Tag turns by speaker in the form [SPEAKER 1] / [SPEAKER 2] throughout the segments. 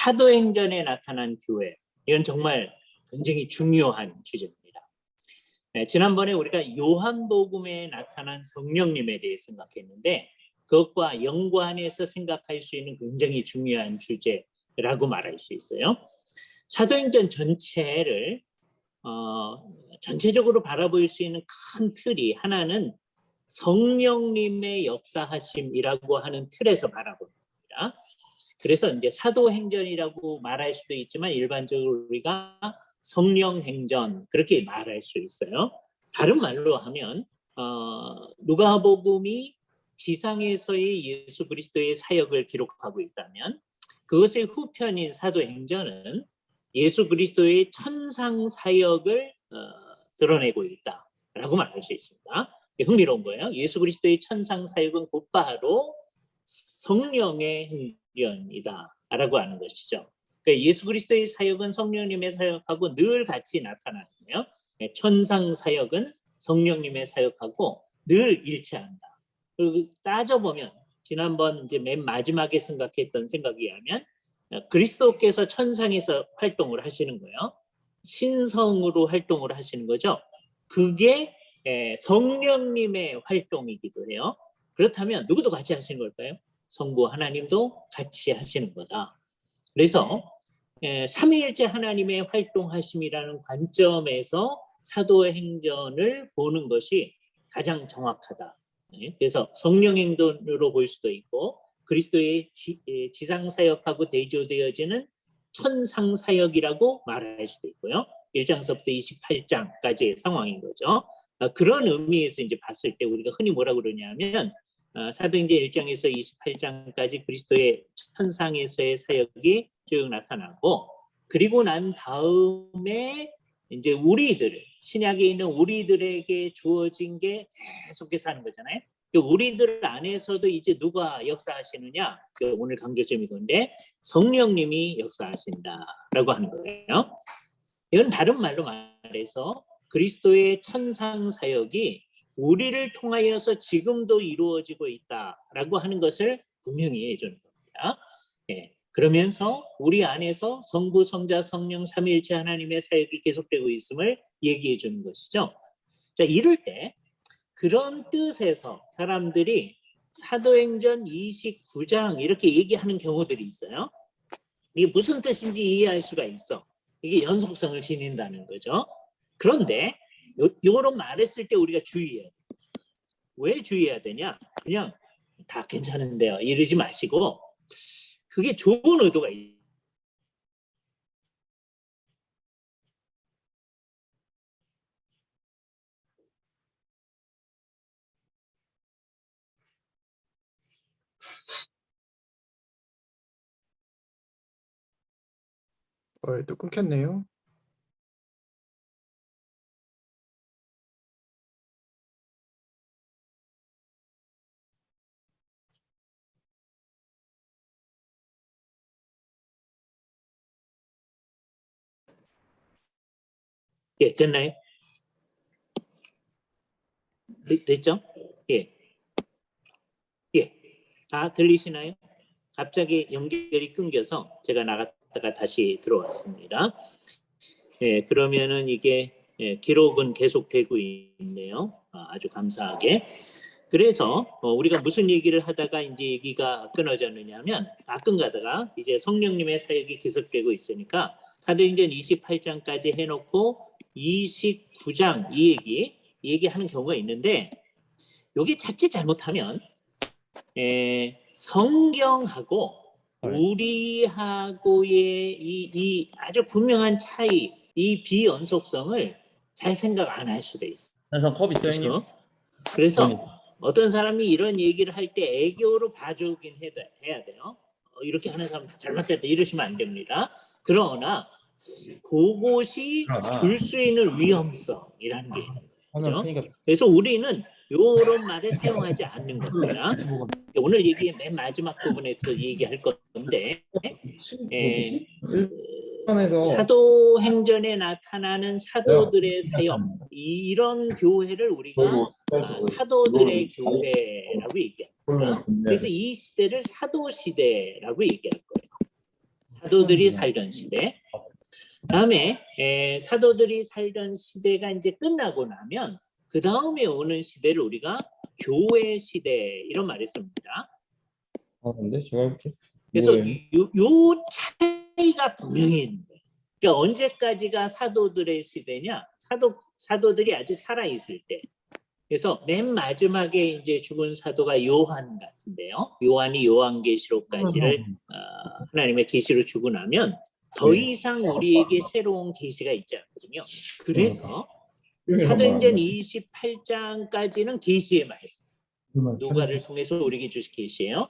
[SPEAKER 1] 사도행전에 나타난 교회, 이건 정말 굉장히 중요한 주제입니다. 지난번에 우리가 요한복음에 나타난 성령님에 대해 생각했는데 그것과 연관해서 생각할 수 있는 굉장히 중요한 주제라고 말할 수 있어요. 사도행전 전체를 전체적으로 바라볼 수 있는 큰 틀이 하나는 성령님의 역사하심이라고 하는 틀에서 바라봅니다. 그래서 이제 사도행전이라고 말할 수도 있지만 일반적으로 우리가 성령행전 그렇게 말할 수 있어요. 다른 말로 하면 누가복음이 지상에서의 예수 그리스도의 사역을 기록하고 있다면 그것의 후편인 사도행전은 예수 그리스도의 천상 사역을 드러내고 있다라고 말할 수 있습니다. 흥미로운 거예요. 예수 그리스도의 천상 사역은 곧바로 성령의 행전이다라고 하는 것이죠. 그러니까 예수 그리스도의 사역은 성령님의 사역하고 늘 같이 나타나는데요. 천상 사역은 성령님의 사역하고 늘 일치한다. 그리고 따져보면 지난번 이제 맨 마지막에 생각했던 생각에 의하면 그리스도께서 천상에서 활동을 하시는 거예요. 신성으로 활동을 하시는 거죠. 그게 성령님의 활동이기도 해요. 그렇다면 누구도 같이 하시는 걸까요? 성부 하나님도 같이 하시는 거다. 그래서 삼위일체 하나님의 활동하심이라는 관점에서 사도행전을 보는 것이 가장 정확하다. 그래서 성령행전으로 볼 수도 있고 그리스도의 지상사역하고 대조되어지는 천상사역이라고 말할 수도 있고요. 1장서부터 28장까지의 상황인 거죠. 그런 의미에서 이제 봤을 때 우리가 흔히 뭐라고 그러냐면 사도행전 1장에서 28장까지 그리스도의 천상에서의 사역이 쭉 나타나고 그리고 난 다음에 이제 우리들 신약에 있는 우리들에게 주어진 게 계속해서 하는 거잖아요. 우리들 안에서도 이제 누가 역사하시느냐? 오늘 강조점이 건데 성령님이 역사하신다라고 하는 거예요. 이건 다른 말로 말해서 그리스도의 천상 사역이 우리를 통하여서 지금도 이루어지고 있다라고 하는 것을 분명히 해주는 겁니다. 그러면서 우리 안에서 성부, 성자, 성령, 삼위일체 하나님의 사역이 계속되고 있음을 얘기해 주는 것이죠. 자, 이럴 때 그런 뜻에서 사람들이 사도행전 29장 이렇게 얘기하는 경우들이 있어요. 이게 무슨 뜻인지 이해할 수가 있어. 이게 연속성을 지닌다는 거죠. 그런데 이런 말을 쓸 때 우리가 주의해야 돼. 왜 주의해야 되냐? 그냥 다 괜찮은데요 이러지 마시고 그게 좋은 의도가 있어요.
[SPEAKER 2] 또 끊겼네요.
[SPEAKER 1] 됐나요? 됐죠? 예. 다 들리시나요? 갑자기 연결이 끊겨서 제가 나갔다가 다시 들어왔습니다. 그러면은 이게 기록은 계속되고 있네요. 아주 감사하게. 그래서 우리가 무슨 얘기를 하다가 이제 얘기가 끊어졌느냐면 가끔 가다가 이제 성령님의 사역이 계속되고 있으니까 사도행전 28장까지 해놓고 29장 이 얘기하는 경우가 있는데 여기 자칫 잘못하면 성경하고 우리하고의 이 아주 분명한 차이, 이 비연속성을 잘 생각 안 할 수도 있어. 그렇죠? 그래서 어떤 사람이 이런 얘기를 할 때 애교로 봐주긴 해야 돼요. 이렇게 하는 사람 잘못됐다 이러시면 안 됩니다. 그러나 그것이 줄 수 있는 위험성이라는 게 있는 거죠. 그래서 우리는 이런 말을 사용하지 않는 겁니다. 오늘 얘기의 맨 마지막 부분에서 얘기할 건데 사도행전에 나타나는 사도들의 사역 이런 교회를 우리가 사도들의 교회라고 얘기합니다. 그래서 이 시대를 사도시대라고 얘기할 거예요. 사도들이 살던 시대. 다음에 사도들이 살던 시대가 이제 끝나고 나면 그 다음에 오는 시대를 우리가 교회 시대 이런 말을 씁니다.
[SPEAKER 3] 근데 제가 이렇게
[SPEAKER 1] 그래서
[SPEAKER 3] 뭐예요?
[SPEAKER 1] 요 차이가 분명히 있는 거예요. 그러니까 언제까지가 사도들의 시대냐? 사도들이 아직 살아 있을 때. 그래서 맨 마지막에 이제 죽은 사도가 요한 같은데요. 요한이 요한계시록까지를 하나님의 계시로 주고 나면 더 이상 우리에게 새로운 계시가 있지 않거든요. 그래서 사도행전 28장까지는 계시의 말씀. 누가를 통해서 우리에게 주신 계시예요.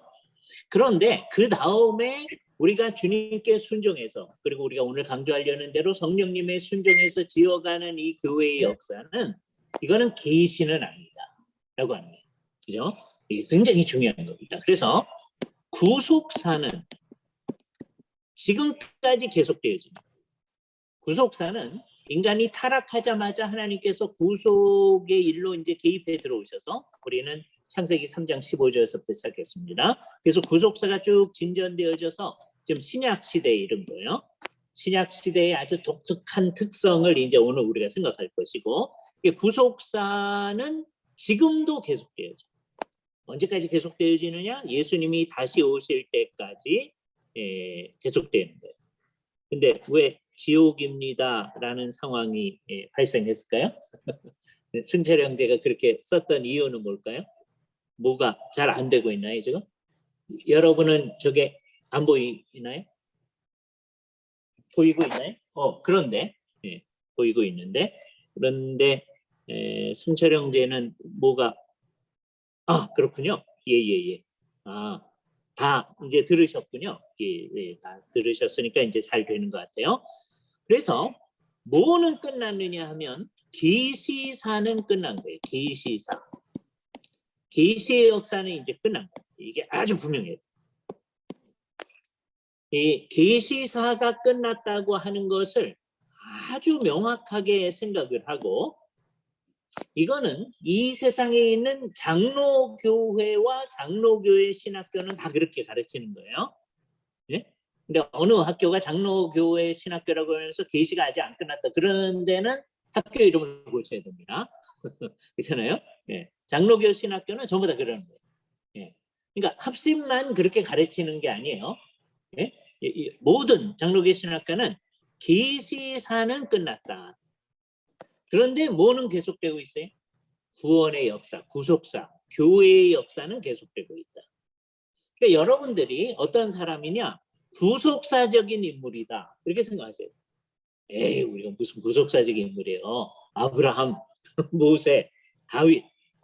[SPEAKER 1] 그런데 그 다음에 우리가 주님께 순종해서 그리고 우리가 오늘 강조하려는 대로 성령님의 순종해서 지어가는 이 교회의 역사는 이거는 계시는 아니다라고 하는 거예요. 그죠? 이게 굉장히 중요한 겁니다. 그래서 구속사는 지금까지 계속되어집니다. 구속사는 인간이 타락하자마자 하나님께서 구속의 일로 이제 개입해 들어오셔서 우리는 창세기 3장 15절에서부터 시작했습니다. 그래서 구속사가 쭉 진전되어져서 지금 신약 시대에 이른 거예요. 신약 시대의 아주 독특한 특성을 이제 오늘 우리가 생각할 것이고, 구속사는 지금도 계속되어져. 언제까지 계속되어지느냐? 예수님이 다시 오실 때까지 계속되는 거예요. 근데 왜 지옥입니다라는 상황이 발생했을까요? 승철 형제가 그렇게 썼던 이유는 뭘까요? 뭐가 잘 안 되고 있나요, 지금? 여러분은 저게 안 보이나요? 보이고 있나요? 그런데 보이고 있는데 그런데 승철 형제는 뭐가 그렇군요. 예. 다 이제 들으셨군요. 예, 다 들으셨으니까 이제 잘 되는 것 같아요. 그래서 뭐는 끝났느냐 하면 계시사는 끝난 거예요. 계시사. 계시의 역사는 이제 끝난 거예요. 이게 아주 분명해요. 이 계시사가 끝났다고 하는 것을 아주 명확하게 생각을 하고, 이거는 이 세상에 있는 장로교회와 장로교회 신학교는 다 그렇게 가르치는 거예요. 예? 근데 어느 학교가 장로교회 신학교라고 하면서 계시가 아직 안 끝났다 그런 데는 학교 이름을 고쳐야 됩니다. 그렇잖아요? 예. 장로교 신학교는 전부 다 그러는 거예요. 예. 그러니까 합심만 그렇게 가르치는 게 아니에요. 예? 모든 장로교 신학교는 계시사는 끝났다. 그런데 뭐는 계속되고 있어요? 구원의 역사, 구속사, 교회의 역사는 계속되고 있다. 그러니까 여러분들이 어떤 사람이냐? 구속사적인 인물이다. 이렇게 생각하세요. 우리가 무슨 구속사적인 인물이에요. 아브라함, 모세, 다윗,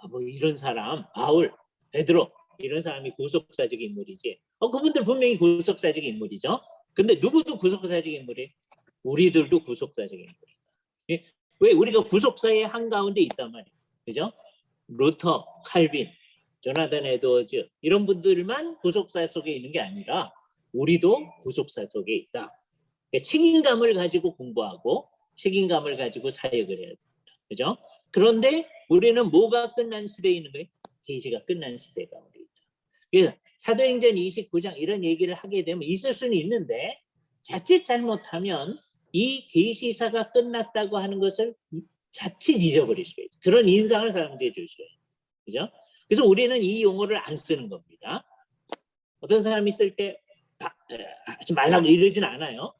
[SPEAKER 1] 뭐 이런 사람, 바울, 베드로 이런 사람이 구속사적인 인물이지. 그분들 분명히 구속사적인 인물이죠. 근데 누구도 구속사적인 인물이에요? 우리들도 구속사적인 인물이다. 왜? 우리가 구속사의 한가운데 있단 말이에요. 그죠? 루터, 칼빈, 조나단 에드워즈 이런 분들만 구속사 속에 있는 게 아니라 우리도 구속사 속에 있다. 책임감을 가지고 공부하고 책임감을 가지고 사역을 해야 됩니다. 그죠? 그런데 우리는 뭐가 끝난 시대에 있는 거예요? 계시가 끝난 시대가 우리 있다. 그래서 사도행전 29장 이런 얘기를 하게 되면 있을 수는 있는데 자칫 잘못하면 이 계시사가 끝났다고 하는 것을 자칫 잊어버릴 수가 있어요. 그런 인상을 사람들에게 줄 수가 있어요. 그죠? 그래서 우리는 이 용어를 안 쓰는 겁니다. 어떤 사람이 쓸 때 하지 말라고 이러진 않아요.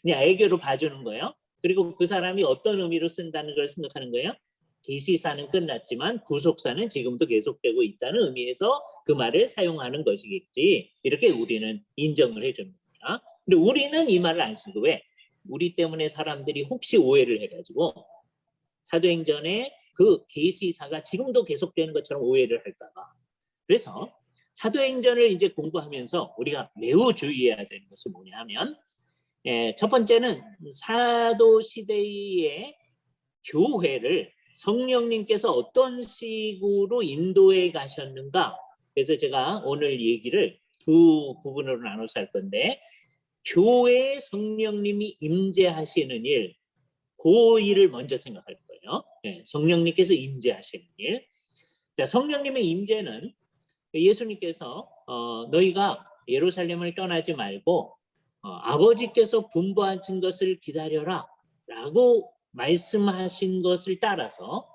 [SPEAKER 1] 그냥 애교로 봐주는 거예요. 그리고 그 사람이 어떤 의미로 쓴다는 걸 생각하는 거예요. 계시사는 끝났지만 구속사는 지금도 계속되고 있다는 의미에서 그 말을 사용하는 것이겠지. 이렇게 우리는 인정을 해주는 겁니다. 근데 우리는 이 말을 안 쓰고 왜? 우리 때문에 사람들이 혹시 오해를 해가지고 사도행전에 그 계시사가 지금도 계속되는 것처럼 오해를 할까 봐. 그래서 사도행전을 이제 공부하면서 우리가 매우 주의해야 되는 것이 뭐냐 하면 첫 번째는 사도 시대의 교회를 성령님께서 어떤 식으로 인도해 가셨는가. 그래서 제가 오늘 얘기를 두 부분으로 나눠서 할 건데, 교회에 성령님이 임재하시는 일, 그 일을 먼저 생각할 거예요. 성령님께서 임재하시는 일. 자, 성령님의 임재는 예수님께서 너희가 예루살렘을 떠나지 말고 아버지께서 분부하신 것을 기다려라 라고 말씀하신 것을 따라서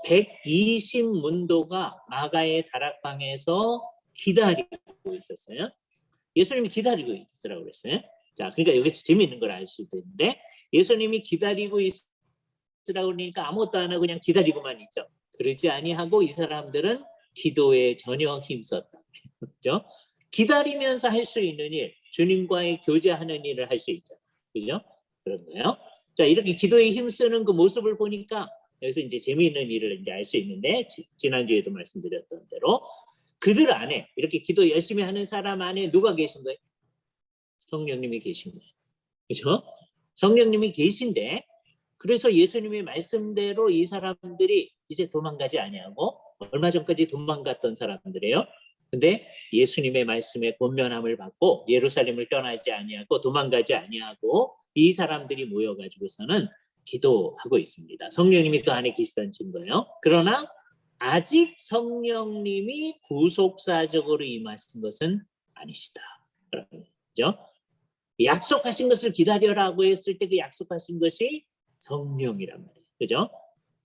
[SPEAKER 1] 120문도가 마가의 다락방에서 기다리고 있었어요. 예수님이 기다리고 있으라고 그랬어요. 자, 그러니까 여기서 재미있는 걸 알 수 있는데 예수님이 기다리고 있으라고 그러니까 아무것도 안 하고 그냥 기다리고만 있죠. 그러지 아니하고 이 사람들은 기도에 전혀 힘썼다. 그렇죠? 기다리면서 할 수 있는 일, 주님과의 교제하는 일을 할 수 있죠. 그죠? 그런 거예요. 자, 이렇게 기도에 힘쓰는 그 모습을 보니까 여기서 이제 재미있는 일을 이제 알 수 있는데 지난주에도 말씀드렸던 대로 그들 안에 이렇게 기도 열심히 하는 사람 안에 누가 계신 거예요? 성령님이 계신 거예요. 그렇죠? 성령님이 계신데 그래서 예수님의 말씀대로 이 사람들이 이제 도망가지 아니하고 얼마 전까지 도망갔던 사람들이에요. 근데 예수님의 말씀에 권면함을 받고 예루살렘을 떠나지 아니하고 도망가지 아니하고 이 사람들이 모여가지고서는 기도하고 있습니다. 성령님이 그 안에 계시다는 증거예요. 그러나 아직 성령님이 구속사적으로 임하신 것은 아니시다. 그렇죠? 약속하신 것을 기다려라고 했을 때 그 약속하신 것이 성령이란 말이에요. 그죠?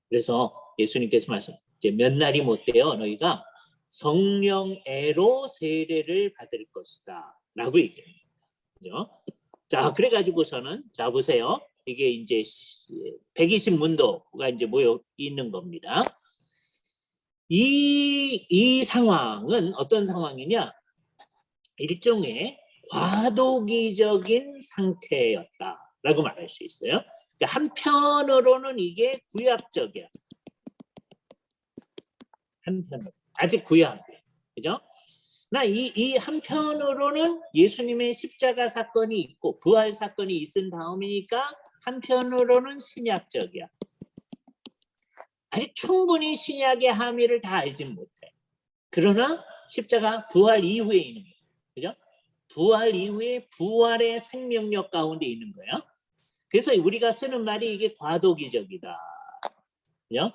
[SPEAKER 1] 그래서 예수님께서 말씀, 이제 몇 날이 못 되어 너희가 성령애로 세례를 받을 것이다. 라고 얘기합니다. 그죠? 자, 그래가지고서는, 자, 보세요. 이게 이제 120문도가 이제 모여 있는 겁니다. 이 상황은 어떤 상황이냐? 일종의 과도기적인 상태였다라고 말할 수 있어요. 그러니까 한편으로는 이게 구약적이야. 한편으로 아직 구약이에요. 그죠? 나 이 한편으로는 예수님의 십자가 사건이 있고 부활 사건이 있은 다음이니까 한편으로는 신약적이야. 아직 충분히 신약의 함의를 다 알진 못해. 그러나 십자가 부활 이후에 있는 거예요. 그죠? 부활 이후에 부활의 생명력 가운데 있는 거예요. 그래서 우리가 쓰는 말이 이게 과도기적이다. 그죠?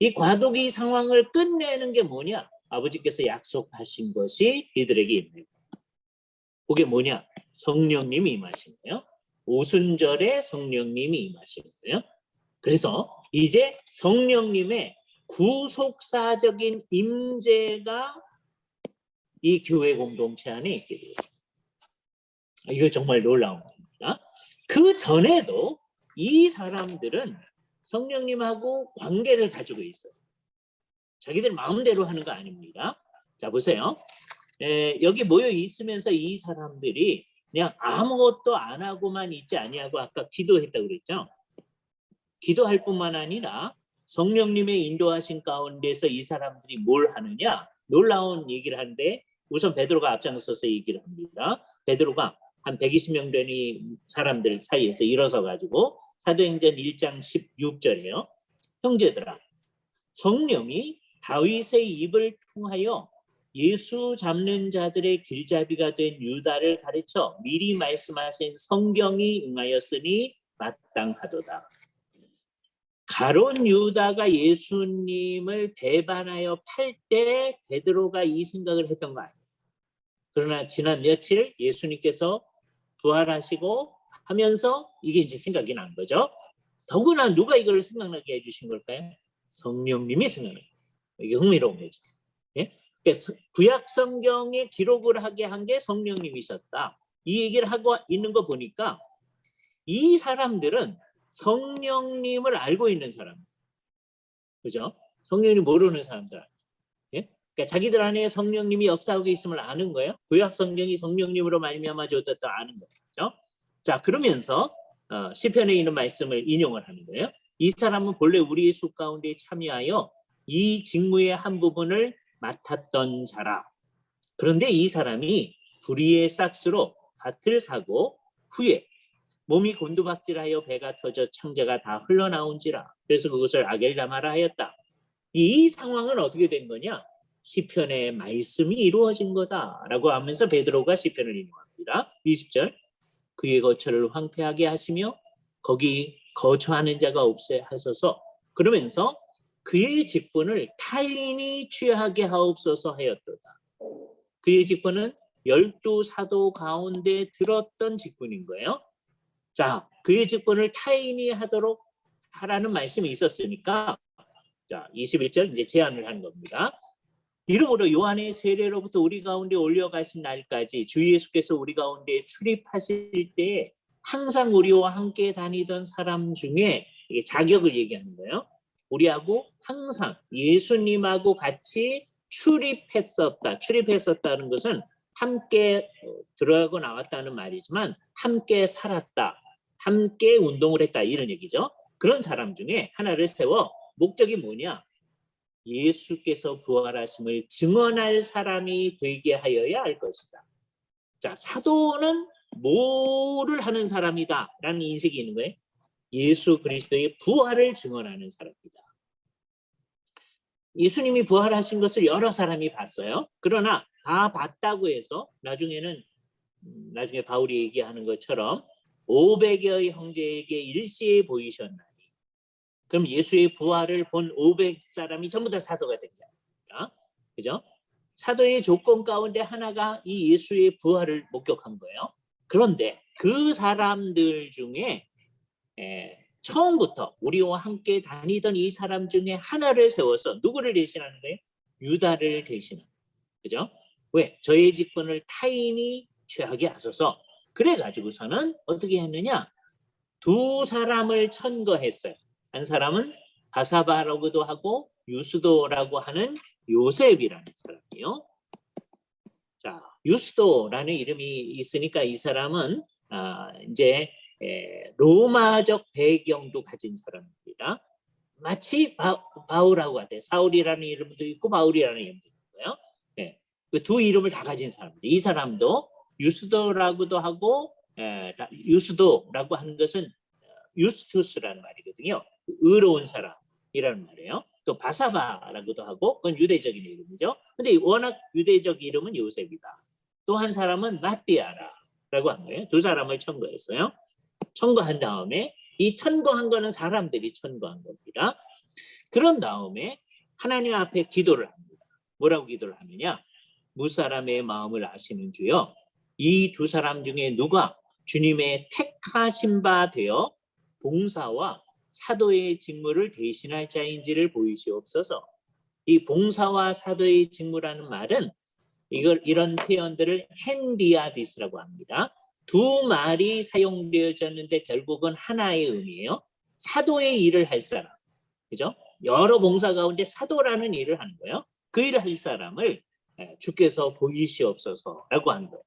[SPEAKER 1] 이 과도기 상황을 끝내는 게 뭐냐? 아버지께서 약속하신 것이 이들에게 있는 거예요. 그게 뭐냐? 성령님이 임하신 거예요. 오순절에 성령님이 임하신 거예요. 그래서 이제 성령님의 구속사적인 임재가 이 교회 공동체 안에 있게 돼요. 이거 정말 놀라운 겁니다. 그 전에도 이 사람들은 성령님하고 관계를 가지고 있어요. 자기들 마음대로 하는 거 아닙니다. 자, 보세요. 여기 모여 있으면서 이 사람들이 그냥 아무것도 안 하고만 있지 아니하고 아까 기도했다고 그랬죠. 기도할 뿐만 아니라 성령님의 인도하신 가운데서 이 사람들이 뭘 하느냐? 놀라운 얘기를 하는데 우선 베드로가 앞장서서 얘기를 합니다. 베드로가 한 120명 되는 사람들 사이에서 일어서 가지고 사도행전 1장 16절이에요. 형제들아, 성령이 다윗의 입을 통하여 예수 잡는 자들의 길잡이가 된 유다를 가르쳐 미리 말씀하신 성경이 응하였으니 마땅하도다. 가론 유다가 예수님을 배반하여 팔 때 베드로가 이 생각을 했던 거 아니에요. 그러나 지난 며칠 예수님께서 부활하시고 하면서 이게 이제 생각이 난 거죠. 더구나 누가 이걸 생각나게 해주신 걸까요? 성령님이 생각나요. 이게 흥미로운 거죠. 예? 그러니까 구약 성경에 기록을 하게 한 게 성령님이셨다. 이 얘기를 하고 있는 거 보니까 이 사람들은 성령님을 알고 있는 사람, 그죠? 성령님 모르는 사람들, 예? 그러니까 자기들 안에 성령님이 역사하고 있음을 아는 거예요. 구약 성경이 성령님으로 말미암아 줬다 아는 거죠. 자, 그러면서 시편에 있는 말씀을 인용을 하는 거예요. 이 사람은 본래 우리의 수 가운데 참여하여 이 직무의 한 부분을 맡았던 자라. 그런데 이 사람이 불의의 싹스로 밭을 사고 후에 몸이 곤두박질하여 배가 터져 창자가 다 흘러나온지라. 그래서 그것을 아겔다마라 하였다. 이 상황은 어떻게 된 거냐? 시편의 말씀이 이루어진 거다라고 하면서 베드로가 시편을 인용합니다. 20절. 그의 거처를 황폐하게 하시며 거기 거처하는 자가 없게 하소서. 그러면서 그의 직분을 타인이 취하게 하옵소서 하였도다. 그의 직분은 12사도 가운데 들었던 직분인 거예요. 자, 그의 직분을 타인이 하도록 하라는 말씀이 있었으니까 자, 21절 이제 제안을 한 겁니다. 이러므로 요한의 세례로부터 우리 가운데 올려가신 날까지 주 예수께서 우리 가운데 출입하실 때 항상 우리와 함께 다니던 사람 중에 이게 자격을 얘기하는 거예요. 우리하고 항상 예수님하고 같이 출입했었다는 것은 함께 들어가고 나왔다는 말이지만 함께 살았다, 함께 운동을 했다 이런 얘기죠. 그런 사람 중에 하나를 세워 목적이 뭐냐? 예수께서 부활하심을 증언할 사람이 되게 하여야 할 것이다. 자, 사도는 뭐를 하는 사람이다 라는 인식이 있는 거예요. 예수 그리스도의 부활을 증언하는 사람이다. 예수님이 부활하신 것을 여러 사람이 봤어요. 그러나 다 봤다고 해서 나중에 바울이 얘기하는 것처럼 500여의 형제에게 일시에 보이셨나니, 그럼 예수의 부활을 본 500사람이 전부 다 사도가 된 게 아닙니다. 그죠? 사도의 조건 가운데 하나가 이 예수의 부활을 목격한 거예요. 그런데 그 사람들 중에 처음부터 우리와 함께 다니던 이 사람 중에 하나를 세워서 누구를 대신하는 거예요? 유다를 대신하는 거예요. 그죠? 왜? 저의 직분을 타인이 취하게 하소서. 그래가지고서는 어떻게 했느냐? 2사람을 천거했어요. 한 사람은 바사바라고도 하고 유스도라고 하는 요셉이라는 사람이요. 자, 유스도라는 이름이 있으니까 이 사람은 이제 로마적 배경도 가진 사람입니다. 마치 바울하고 같아요. 사울이라는 이름도 있고 바울이라는 이름도 있고요. 네, 그 두 이름을 다 가진 사람이죠. 이 사람도 유스도라고도 하고 유스도라고 하는 것은 유스투스라는 말이거든요. 의로운 사람이라는 말이에요. 또 바사바라고도 하고 그건 유대적인 이름이죠. 근데 워낙 유대적 이름은 요셉이다. 또 한 사람은 마띠아라고 한 거예요. 2사람을 천거했어요. 천거한 다음에 이 천거한 거는 사람들이 천거한 겁니다. 그런 다음에 하나님 앞에 기도를 합니다. 뭐라고 기도를 하느냐? 무사람의 마음을 아시는 주여, 이 2사람 중에 누가 주님의 택하신 바 되어 봉사와 사도의 직무를 대신할 자인지를 보이시옵소서. 이 봉사와 사도의 직무라는 말은 이런 표현들을 헨디아디스라고 합니다. 2말이 사용되어졌는데 결국은 하나의 의미예요. 사도의 일을 할 사람, 그죠? 여러 봉사 가운데 사도라는 일을 하는 거예요. 그 일을 할 사람을 주께서 보이시옵소서라고 하는 거예요.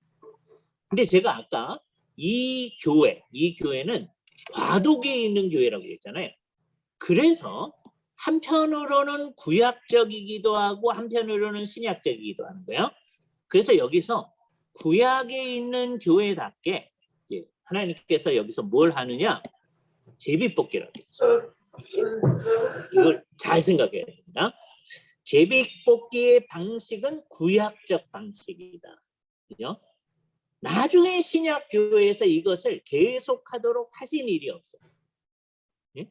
[SPEAKER 1] 근데 제가 아까 이 교회는 과도기에 있는 교회라고 했잖아요. 그래서 한편으로는 구약적이기도 하고 한편으로는 신약적이기도 하는 거예요. 그래서 여기서 구약에 있는 교회답게 하나님께서 여기서 뭘 하느냐? 제비뽑기라고 했어요. 이걸 잘 생각해야 됩니다. 제비뽑기의 방식은 구약적 방식이다. 그죠? 나중에 신약 교회에서 이것을 계속하도록 하신 일이 없어요. 예?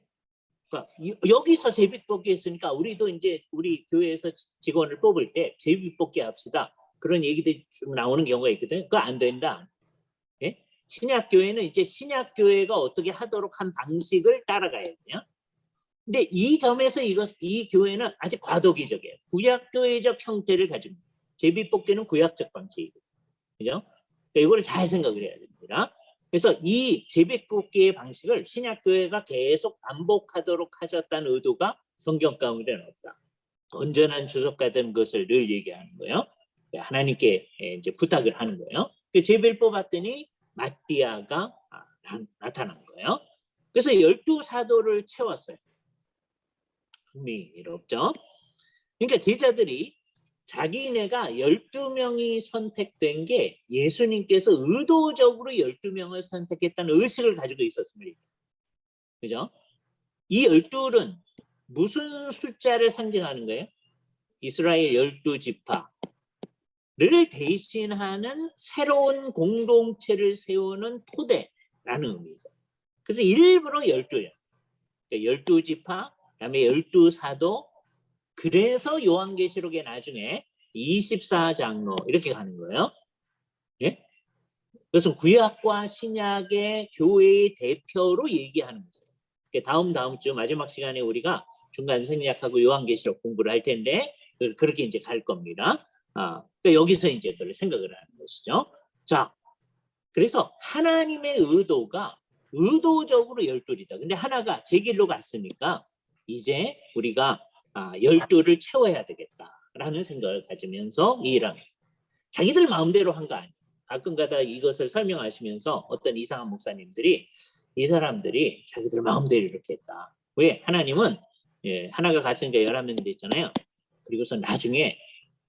[SPEAKER 1] 그러니까 여기서 제비뽑기 했으니까 우리도 이제 우리 교회에서 직원을 뽑을 때 제비뽑기 합시다. 그런 얘기들이 좀 나오는 경우가 있거든요. 그거 안 된다. 예? 신약 교회는 이제 신약 교회가 어떻게 하도록 한 방식을 따라가야 돼요. 근데 이 점에서 이 교회는 아직 과도기적이에요. 구약교회적 형태를 가지고 제비뽑기는 구약적 방식이거든요. 그죠? 이걸 잘 생각을 해야 됩니다. 그래서 이 제비뽑기의 방식을 신약교회가 계속 반복하도록 하셨다는 의도가 성경 가운데는 없다. 온전한 주석가된 것을 늘 얘기하는 거예요. 하나님께 이제 부탁을 하는 거예요. 제비를 뽑았더니 마띠아가 나타난 거예요. 그래서 12사도를 채웠어요. 흥미롭죠? 그러니까 제자들이 자기네가 12명이 선택된 게 예수님께서 의도적으로 12명을 선택했다는 의식을 가지고 있었습니다. 그죠? 이 12는 무슨 숫자를 상징하는 거예요? 이스라엘 12지파를 대신하는 새로운 공동체를 세우는 토대라는 의미죠. 그래서 일부러 12요. 12지파, 그다음에 12사도, 그래서 요한계시록에 나중에 24장로 이렇게 가는 거예요. 예? 그것은 구약과 신약의 교회의 대표로 얘기하는 거예요. 다음 주 마지막 시간에 우리가 중간 생략하고 요한계시록 공부를 할 텐데 그렇게 이제 갈 겁니다. 그러니까 여기서 이제 그걸 생각을 하는 것이죠. 자, 그래서 하나님의 의도가 의도적으로 12이다. 근데 하나가 제 길로 갔으니까 이제 우리가 12를 채워야 되겠다라는 생각을 가지면서 이 일을 합니다. 자기들 마음대로 한 거 아니에요. 가끔가다 이것을 설명하시면서 어떤 이상한 목사님들이 이 사람들이 자기들 마음대로 이렇게 했다. 왜? 하나님은 하나가 갔으니까 11명 됐잖아요. 그리고서 나중에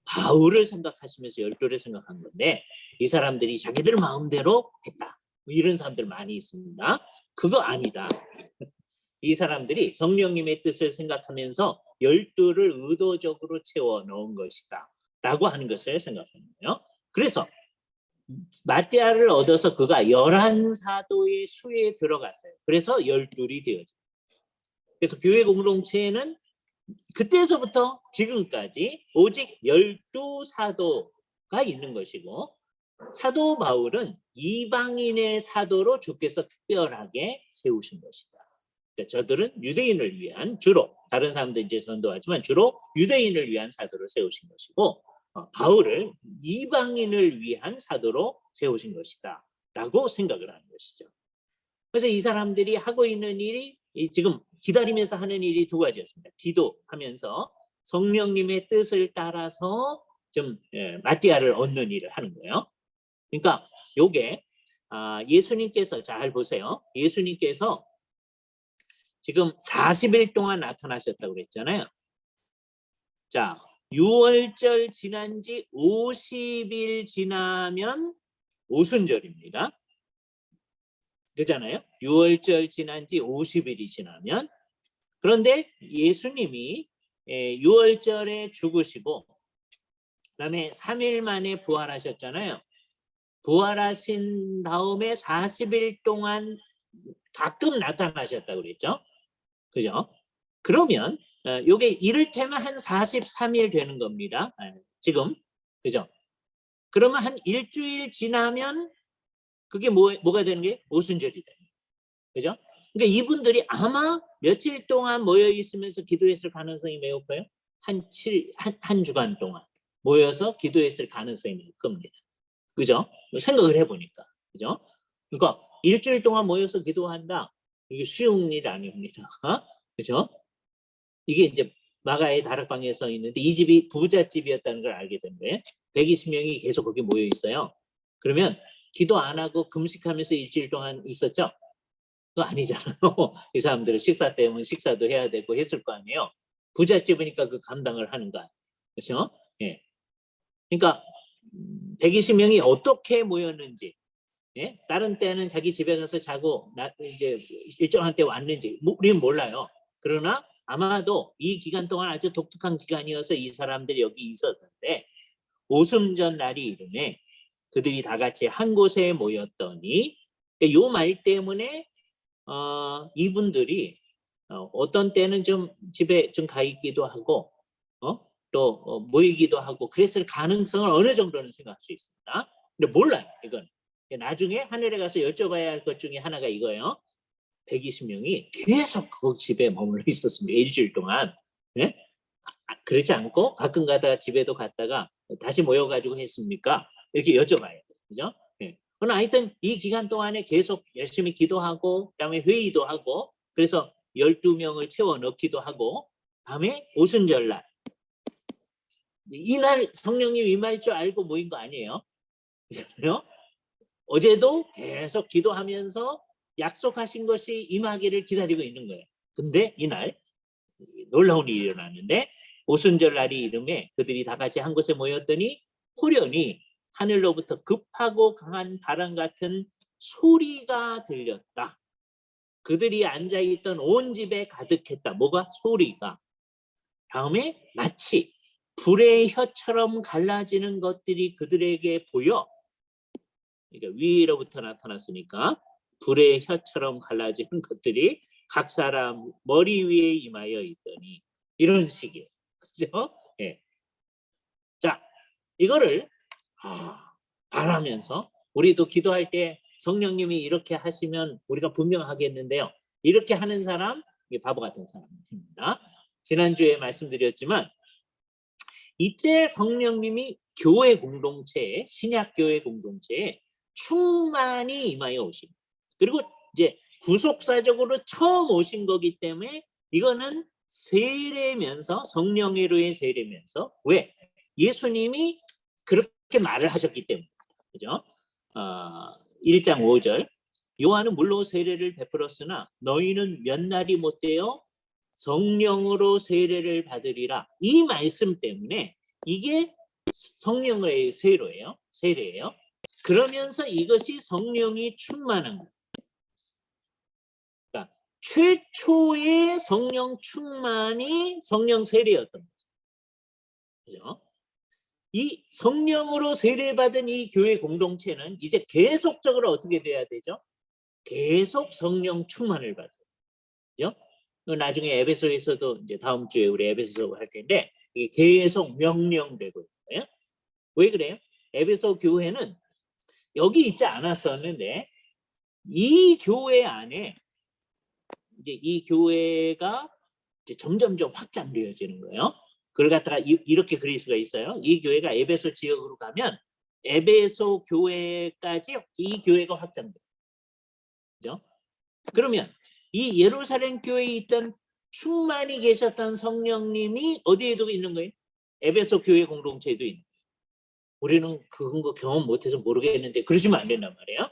[SPEAKER 1] 바울을 생각하시면서 12를 생각한 건데 이 사람들이 자기들 마음대로 했다. 이런 사람들 많이 있습니다. 그거 아니다. 이 사람들이 성령님의 뜻을 생각하면서 12를 의도적으로 채워 넣은 것이다. 라고 하는 것을 생각하는 거예요. 그래서 마띠아를 얻어서 그가 11사도의 수에 들어갔어요. 그래서 12이 되어져. 그래서 교회 공동체에는 그때서부터 지금까지 오직 12사도가 있는 것이고 사도 바울은 이방인의 사도로 주께서 특별하게 세우신 것이다. 그러니까 저들은 유대인을 위한 주로 다른 사람도 이제 전도하지만 주로 유대인을 위한 사도로 세우신 것이고 바울을 이방인을 위한 사도로 세우신 것이다 라고 생각을 하는 것이죠. 그래서 이 사람들이 하고 있는 일이 지금 기다리면서 하는 일이 두 가지였습니다. 기도하면서 성령님의 뜻을 따라서 좀 마띠아를 얻는 일을 하는 거예요. 그러니까 요게 예수님께서 잘 보세요. 예수님께서 지금 40일 동안 나타나셨다고 그랬잖아요. 자, 6월절 지난 지 50일 지나면 오순절입니다. 그잖아요. 6월절 지난 지 50일이 지나면. 그런데 예수님이 6월절에 죽으시고 그다음에 3일 만에 부활하셨잖아요. 부활하신 다음에 40일 동안 가끔 나타나셨다고 그랬죠. 그죠? 그러면 요게 이를테면 한 43일 되는 겁니다. 지금. 그죠? 그러면 한 일주일 지나면 그게 뭐가 되는 게 오순절이 돼요. 그죠? 그러니까 이분들이 아마 며칠 동안 모여 있으면서 기도했을 가능성이 매우 커요. 한 주간 동안 모여서 기도했을 가능성이 매우 큽니다. 그죠? 생각을 해보니까. 그죠? 그러니까 일주일 동안 모여서 기도한다. 이게 쉬운 일 아닙니다. 그죠? 이게 이제 마가의 다락방에서 있는데 이 집이 부잣집이었다는 걸 알게 된 거예요. 120명이 계속 거기 모여 있어요. 그러면 기도 안 하고 금식하면서 일주일 동안 있었죠? 그거 아니잖아요. 이 사람들은 식사 때문에 식사도 해야 되고 했을 거 아니에요. 부잣집이니까 그 감당을 하는 거야. 그렇죠? 예. 그러니까 120명이 어떻게 모였는지, 예? 다른 때는 자기 집에 가서 자고 이제 일정한 때 왔는지 우리는 몰라요. 그러나 아마도 이 기간 동안 아주 독특한 기간이어서 이 사람들이 여기 있었는데 오순절 날이 이르매 그들이 다 같이 한 곳에 모였더니 요 말 때문에 이분들이 어떤 때는 좀 집에 좀 가 있기도 하고 또 모이기도 하고 그랬을 가능성을 어느 정도는 생각할 수 있습니다. 근데 몰라요. 이건 나중에 하늘에 가서 여쭤봐야 할 것 중에 하나가 이거예요. 120명이 계속 그 집에 머물러 있었습니다. 일주일 동안. 네? 그렇지 않고 가끔 가다가 집에도 갔다가 다시 모여가지고 했습니까? 이렇게 여쭤봐야 돼요. 그죠? 네. 그러나 하여튼 이 기간 동안에 계속 열심히 기도하고 그다음에 회의도 하고 그래서 12명을 채워 넣기도 하고 다음에 오순절날 이날 성령님 임할 줄 알고 모인 거 아니에요? 그렇잖아요? 어제도 계속 기도하면서 약속하신 것이 임하기를 기다리고 있는 거예요. 근데 이날 놀라운 일이 일어났는데 오순절 날이 이름에 그들이 다 같이 한 곳에 모였더니 호련히 하늘로부터 급하고 강한 바람 같은 소리가 들렸다. 그들이 앉아있던 온 집에 가득했다. 뭐가? 소리가. 다음에 마치 불의 혀처럼 갈라지는 것들이 그들에게 보여. 그러니까 위로부터 나타났으니까 불의 혀처럼 갈라지는 것들이 각 사람 머리 위에 임하여 있더니 이런 식이에요. 그죠? 예. 자, 이거를 바라면서 우리도 기도할 때 성령님이 이렇게 하시면 우리가 분명하겠는데요. 이렇게 하는 사람, 이게 바보 같은 사람입니다. 지난주에 말씀드렸지만 이때 성령님이 교회 공동체에, 신약 교회 공동체에 충만히 임하여 오신, 그리고 이제 구속사적으로 처음 오신 거기 때문에 이거는 세례면서, 성령으로의 세례면서, 왜? 예수님이 그렇게 말을 하셨기 때문에, 그죠? 1장 5절, 요한은 물로 세례를 베풀었으나 너희는 몇 날이 못되어 성령으로 세례를 받으리라. 이 말씀 때문에 이게 성령의 세례예요. 그러면서 이것이 성령이 충만한 거예요. 그러니까 최초의 성령 충만이 성령 세례였던 거죠. 그죠? 이 성령으로 세례받은 이 교회 공동체는 이제 계속적으로 어떻게 돼야 되죠? 계속 성령 충만을 받아요. 그죠? 나중에 에베소에서도 이제 다음 주에 우리 에베소 할 텐데 이게 계속 명령되고 있어요. 왜 그래요? 에베소 교회는 여기 있지 않았었는데 이 교회 안에 이제 이 교회가 이제 점점점 확장되어지는 거예요. 그걸 갖다가 이렇게 그릴 수가 있어요. 이 교회가 에베소 지역으로 가면 에베소 교회까지 이 교회가 확장돼요. 그죠? 그러면 이 예루살렘 교회에 있던 충만히 계셨던 성령님이 어디에도 있는 거예요? 에베소 교회 공동체에도 있는 거예요. 우리는 그런 거 경험 못해서 모르겠는데 그러시면 안 된단 말이에요.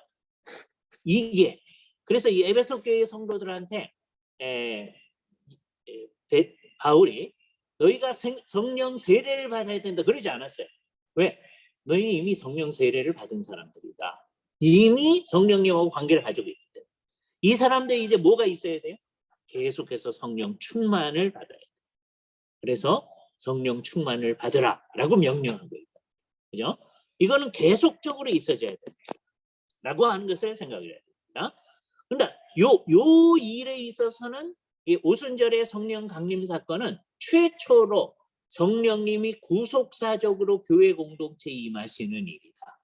[SPEAKER 1] 이게 그래서 이 에베소 교회 성도들한테 바울이 너희가 성령 세례를 받아야 된다 그러지 않았어요. 왜? 너희는 이미 성령 세례를 받은 사람들이다. 이미 성령님하고 관계를 가지고 있기 때문에 이 사람들이 이제 뭐가 있어야 돼요? 계속해서 성령 충만을 받아야 돼요. 그래서 성령 충만을 받으라 라고 명령하고 있다. 그죠? 이거는 계속적으로 있어져야 된다 라고 하는 것을 생각을 해야 됩니다. 그런데 요 일에 있어서는 이 오순절의 성령 강림 사건은 최초로 성령님이 구속사적으로 교회 공동체에 임하시는 일이다.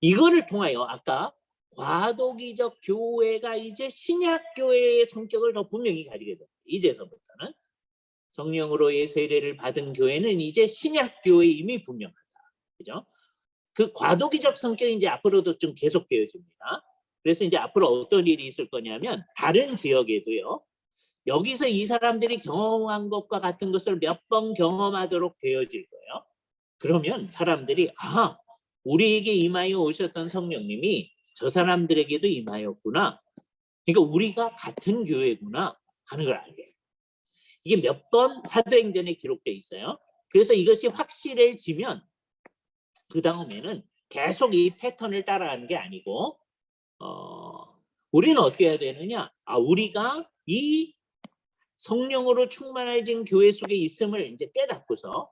[SPEAKER 1] 이거를 통하여 아까 과도기적 교회가 이제 신약 교회의 성격을 더 분명히 가지게 됩니다. 이제서부터는 성령으로의 세례를 받은 교회는 이제 신약 교회에 이미 분명하다. 그죠? 그 과도기적 성격이 이제 앞으로도 좀 계속되어집니다. 그래서 이제 앞으로 어떤 일이 있을 거냐면 다른 지역에도요. 여기서 이 사람들이 경험한 것과 같은 것을 몇 번 경험하도록 되어질 거예요. 그러면 사람들이 우리에게 임하여 오셨던 성령님이 저 사람들에게도 임하였구나. 그러니까 우리가 같은 교회구나 하는 걸 알게 돼요. 이게 몇 번 사도행전에 기록돼 있어요. 그래서 이것이 확실해지면 그 다음에는 계속 이 패턴을 따라가는 게 아니고 우리는 어떻게 해야 되느냐? 우리가 이 성령으로 충만해진 교회 속에 있음을 이제 깨닫고서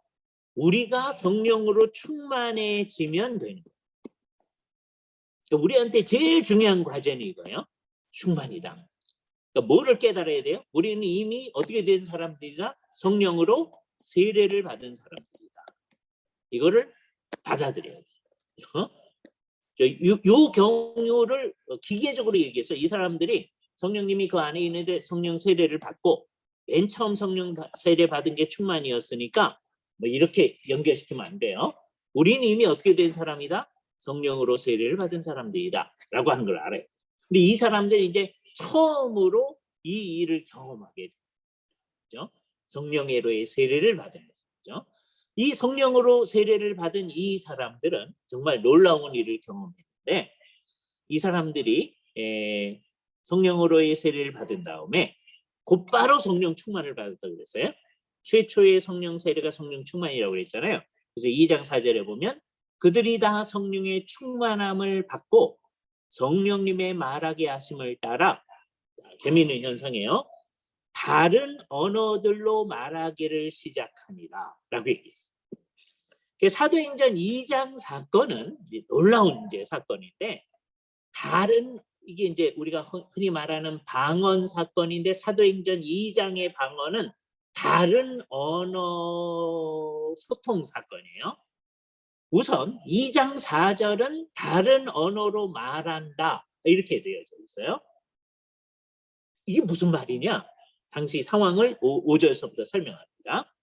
[SPEAKER 1] 우리가 성령으로 충만해지면 되는 거예요. 그러니까 우리한테 제일 중요한 과제는 이거예요. 충만이다. 그러니까 뭐를 깨달아야 돼요? 우리는 이미 어떻게 된 사람들이다? 성령으로 세례를 받은 사람들이다. 이거를 받아들여야 돼요. 요 경우를 기계적으로 얘기해서 이 사람들이 성령님이 그 안에 있는데 성령 세례를 받고 맨 처음 성령 세례 받은 게 충만이었으니까 뭐 이렇게 연결시키면 안 돼요. 우리는 이미 어떻게 된 사람이다? 성령으로 세례를 받은 사람들이다 라고 하는 걸 알아요. 근데 이 사람들이 이제 처음으로 이 일을 경험하게 되죠. 성령으로의 세례를 받은 거죠. 이 성령으로 세례를 받은 이 사람들은 정말 놀라운 일을 경험했는데 이 사람들이 성령으로의 세례를 받은 다음에 곧바로 성령 충만을 받았다고 그랬어요. 최초의 성령 세례가 성령 충만이라고 그랬잖아요. 그래서 2장 4절에 보면 그들이 다 성령의 충만함을 받고 성령님의 말하게 하심을 따라 재미있는 현상이에요. 다른 언어들로 말하기를 시작하니라 라고 얘기했어요. 사도행전 2장 사건은 놀라운 이제 사건인데 이게 이제 우리가 흔히 말하는 방언 사건인데 사도행전 2장의 방언은 다른 언어 소통 사건이에요. 우선 2장 4절은 다른 언어로 말한다 이렇게 되어져 있어요. 이게 무슨 말이냐? 당시 상황을 5절서부터 설명합니다.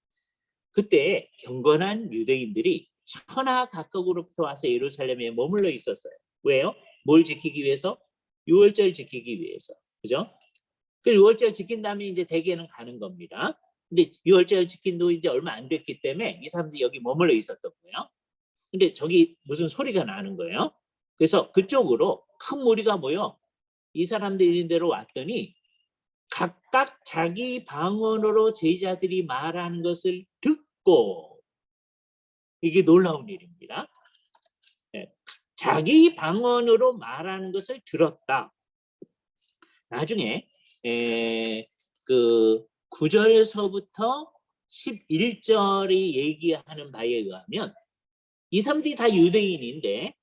[SPEAKER 1] 그때 경건한 유대인들이 천하 각국으로부터 와서 예루살렘에 머물러 있었어요. 왜요? 뭘 지키기 위해서? 유월절 지키기 위해서. 그죠? 그 유월절 지킨 다음에 이제 대개는 가는 겁니다. 근데 유월절 지킨 도 이제 얼마 안 됐기 때문에 이 사람들이 여기 머물러 있었던 거예요. 근데 저기 무슨 소리가 나는 거예요. 그래서 그쪽으로 큰 무리가 모여 이 사람들이 있는 데로 왔더니 각각 자기 방언으로 제자들이 말하는 것을 듣고, 이게 놀라운 일입니다. 자기 방언으로 말하는 것을 들었다. 나중에 그 9절서부터 11절이 얘기하는 바에 의하면 이 사람들이 다 유대인인데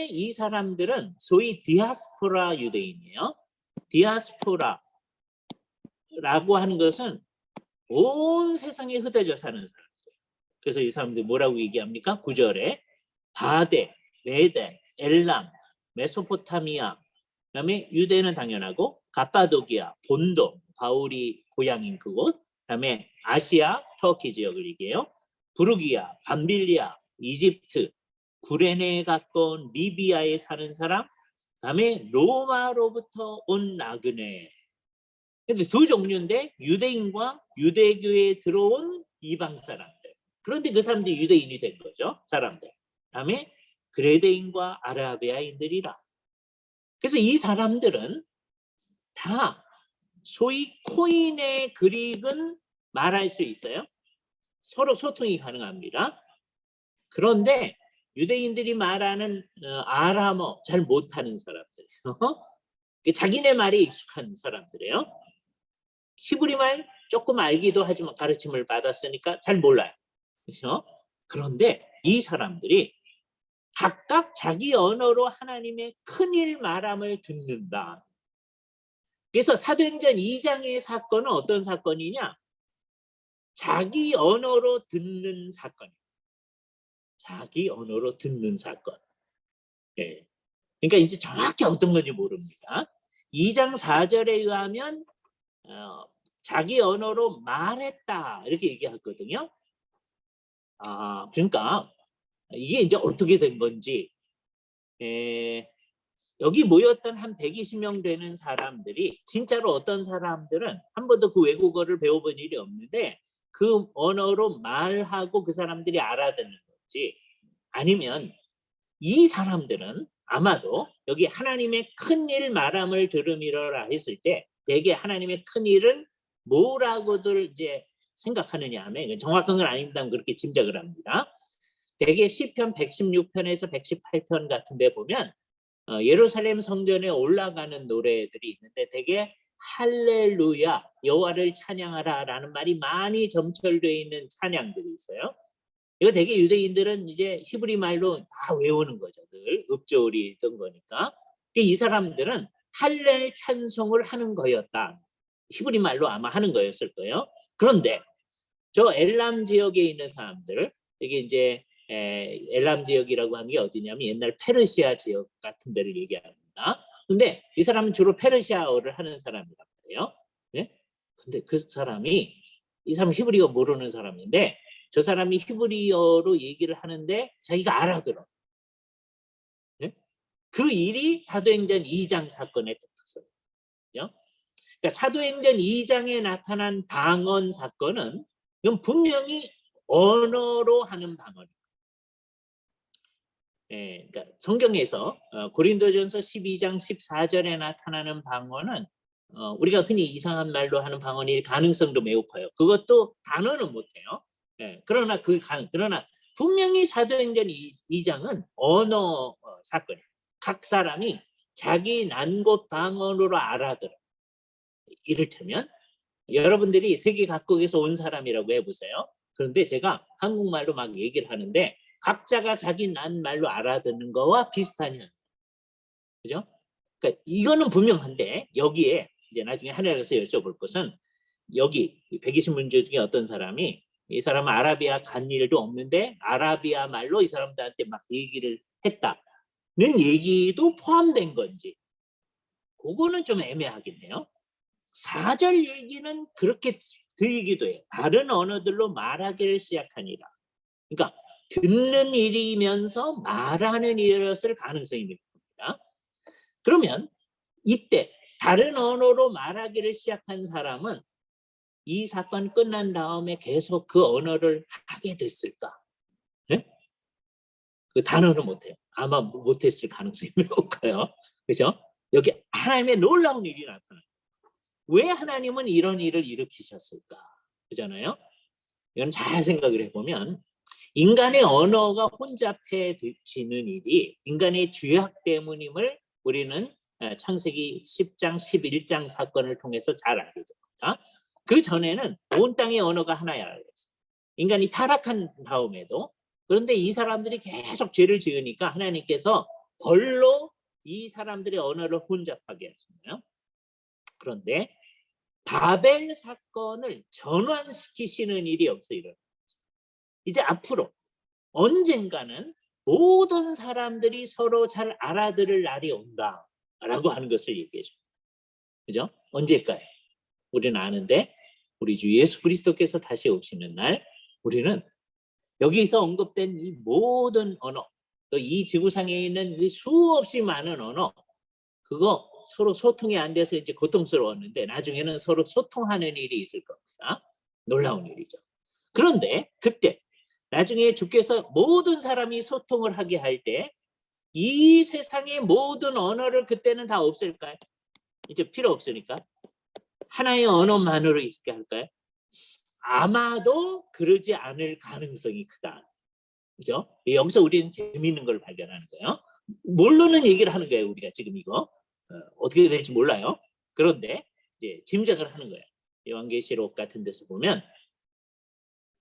[SPEAKER 1] 이 사람들은 소위 디아스포라 유대인이에요. 디아스포라라고 하는 것은 온 세상에 흩어져 사는 사람들. 그래서 이 사람들이 뭐라고 얘기합니까? 9절에 바데, 메데, 엘람, 메소포타미아, 그다음에 유대는 당연하고 갑바도기아, 본도, 바울이 고향인 그곳, 그다음에 아시아, 터키 지역을 얘기해요. 부르기아, 밤빌리아, 이집트, 구레네에 가까운 리비아에 사는 사람, 그다음에 로마로부터 온 나그네. 근데 두 종류인데 유대인과 유대교에 들어온 이방 사람들. 그런데 그 사람들이 유대인이 된 거죠. 사람들. 그다음에 그레데인과 아라비아인들이라. 그래서 이 사람들은 다 소위 코인의 그릭은 말할 수 있어요. 서로 소통이 가능합니다. 그런데 유대인들이 말하는 아람어 잘 못하는 사람들, 자기네 말에 익숙한 사람들이에요. 히브리 말 조금 알기도 하지만 가르침을 받았으니까 잘 몰라요. 그렇죠? 그런데 이 사람들이 각각 자기 언어로 하나님의 큰일 말함을 듣는다. 그래서 사도행전 2장의 사건은 어떤 사건이냐? 자기 언어로 듣는 사건. 자기 언어로 듣는 사건. 예. 그러니까 이제 정확히 어떤 건지 모릅니다. 2장 4절에 의하면 자기 언어로 말했다 이렇게 얘기하거든요. 그러니까 이게 이제 어떻게 된 건지, 여기 모였던 한 120명 되는 사람들이 진짜로 어떤 사람들은 한 번도 그 외국어를 배워본 일이 없는데 그 언어로 말하고 그 사람들이 알아듣는 건지, 아니면 이 사람들은 아마도 여기 하나님의 큰일 말함을 들음이러라 했을 때 대개 하나님의 큰일은 뭐라고들 이제 생각하느냐 하면, 정확한 건 아닙니다. 그렇게 짐작을 합니다. 대개 시편 116편에서 118편 같은 데 보면 예루살렘 성전에 올라가는 노래들이 있는데 대개 할렐루야, 여호와를 찬양하라 라는 말이 많이 점철되어 있는 찬양들이 있어요. 이거 되게 유대인들은 이제 히브리 말로 다 외우는 거죠. 늘 읍조울이 있던 거니까. 이 사람들은 할렐 찬송을 하는 거였다. 히브리 말로 아마 하는 거였을 거예요. 그런데 저 엘람 지역에 있는 사람들, 이게 이제 엘람 지역이라고 하는 게 어디냐면 옛날 페르시아 지역 같은 데를 얘기합니다. 근데 이 사람은 주로 페르시아어를 하는 사람이란 말이에요. 네? 근데 그 사람이, 이 사람 히브리어 모르는 사람인데 저 사람이 히브리어로 얘기를 하는데 자기가 알아들어. 네? 그 일이 사도행전 2장 사건의 특성이죠. 그러니까 사도행전 2장에 나타난 방언 사건은 이건 분명히 언어로 하는 방언입니다. 그러니까 성경에서 고린도전서 12장 14절에 나타나는 방언은 우리가 흔히 이상한 말로 하는 방언일 가능성도 매우 커요. 그것도 단어는 못해요. 그러나 분명히 사도행전 2장은 언어 사건이에요. 각 사람이 자기 난곳 방언으로 알아들어. 이를테면 여러분들이 세계 각국에서 온 사람이라고 해보세요. 그런데 제가 한국말로 막 얘기를 하는데 각자가 자기 난 말로 알아듣는 거와 비슷한 현상. 그죠? 그러니까 이거는 분명한데 여기에 이제 나중에 하늘에서 여쭤볼 것은, 여기 120문제 중에 어떤 사람이 이 사람은 아라비아 간 일도 없는데 아라비아 말로 이 사람들한테 막 얘기를 했다는 얘기도 포함된 건지 그거는 좀 애매하긴 해요. 4절 얘기는 그렇게 들리기도 해요. 다른 언어들로 말하기를 시작하니라. 그러니까 듣는 일이면서 말하는 일이었을 가능성이 있는 겁니다. 그러면 이때 다른 언어로 말하기를 시작한 사람은 이 사건 끝난 다음에 계속 그 언어를 하게 됐을까? 네? 그 단어는 못해요. 아마 못했을 가능성이 매우 커요. 그죠? 여기 하나님의 놀라운 일이 나타나요. 왜 하나님은 이런 일을 일으키셨을까? 그잖아요. 이건 잘 생각을 해보면 인간의 언어가 혼잡해지는 일이 인간의 죄악 때문임을 우리는 창세기 10장, 11장 사건을 통해서 잘 알게 됩니다. 그 전에는 온 땅의 언어가 하나야 그랬어요. 인간이 타락한 다음에도. 그런데 이 사람들이 계속 죄를 지으니까 하나님께서 벌로 이 사람들의 언어를 혼잡하게 하셨나요? 그런데 바벨 사건을 전환시키시는 일이 여기서 일어나요. 이제 앞으로 언젠가는 모든 사람들이 서로 잘 알아들을 날이 온다라고 하는 것을 얘기해 줍니다. 그죠? 언제일까요? 우리는 아는데 우리 주 예수 그리스도께서 다시 오시는 날 우리는 여기서 언급된 이 모든 언어 또 이 지구상에 있는 이 수없이 많은 언어 그거 서로 소통이 안 돼서 이제 고통스러웠는데 나중에는 서로 소통하는 일이 있을 겁니다. 놀라운 일이죠. 그런데 그때 나중에 주께서 모든 사람이 소통을 하게 할 때 이 세상의 모든 언어를 그때는 다 없앨까요? 이제 필요 없으니까 하나의 언어만으로 있게 할까요? 아마도 그러지 않을 가능성이 크다. 그죠? 여기서 우리는 재미있는 걸 발견하는 거예요. 모르는 얘기를 하는 거예요. 우리가 지금 이거 어떻게 될지 몰라요. 그런데 이제 짐작을 하는 거예요. 요한계시록 같은 데서 보면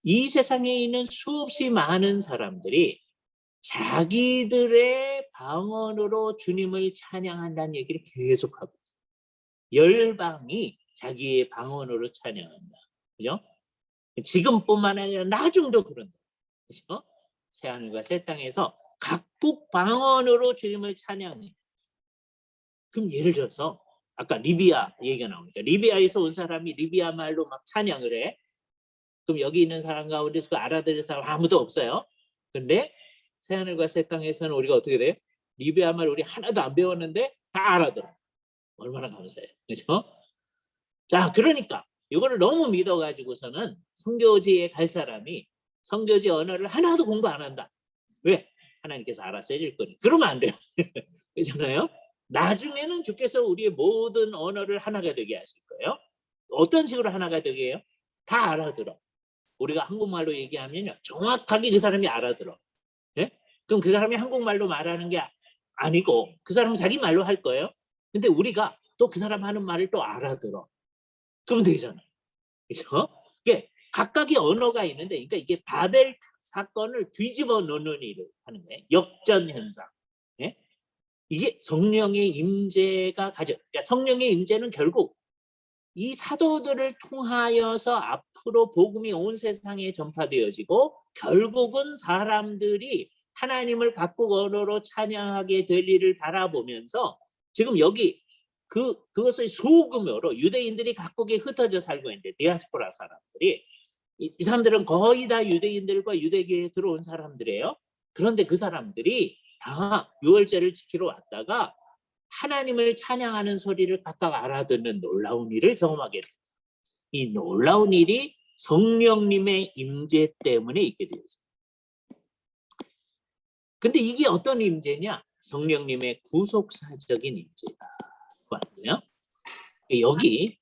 [SPEAKER 1] 이 세상에 있는 수없이 많은 사람들이 자기들의 방언으로 주님을 찬양한다는 얘기를 계속하고 있어요. 열방이 자기의 방언으로 찬양한다. 그죠? 지금뿐만 아니라 나중도 그런다. 그죠? 새하늘과 새 땅에서 각국 방언으로 주님을 찬양해. 그럼 예를 들어서 아까 리비아 얘기가 나오니까 리비아에서 온 사람이 리비아 말로 막 찬양을 해. 그럼 여기 있는 사람 가운데서 그 알아들을 사람 아무도 없어요. 근데 새하늘과 새 땅에서는 우리가 어떻게 돼요? 리비아 말 우리 하나도 안 배웠는데 다 알아들어. 얼마나 감사해요. 그렇죠? 자, 그러니까 이거를 너무 믿어가지고서는 선교지에 갈 사람이 선교지 언어를 하나도 공부 안 한다. 왜? 하나님께서 알아서 해줄 거니. 그러면 안 돼요. 그렇잖아요? 나중에는 주께서 우리의 모든 언어를 하나가 되게 하실 거예요. 어떤 식으로 하나가 되게 해요? 다 알아들어. 우리가 한국말로 얘기하면요. 정확하게 그 사람이 알아들어. 예? 그럼 그 사람이 한국말로 말하는 게 아니고 그 사람은 자기 말로 할 거예요. 근데 우리가 또 그 사람 하는 말을 또 알아들어. 그러면 되잖아요. 그렇죠? 이게 각각의 언어가 있는데 그러니까 이게 바벨 사건을 뒤집어 놓는 일을 하는 거예요. 역전 현상. 예? 이게 성령의 임재가 그러니까 성령의 임재는 결국 이 사도들을 통하여서 앞으로 복음이 온 세상에 전파되어지고 결국은 사람들이 하나님을 각국 언어로 찬양하게 될 일을 바라보면서 지금 여기 그것을 소금으로 유대인들이 각국에 흩어져 살고 있는데 디아스포라 사람들이 이 사람들은 거의 다 유대인들과 유대교에 들어온 사람들이에요. 그런데 그 사람들이 다 유월절을 지키러 왔다가 하나님을 찬양하는 소리를 각각 알아듣는 놀라운 일을 경험하게 됩니다. 이 놀라운 일이 성령님의 임재 때문에 있게 되었습니다. 근데 이게 어떤 임재냐? 성령님의 구속사적인 임재다고 하고요. 여기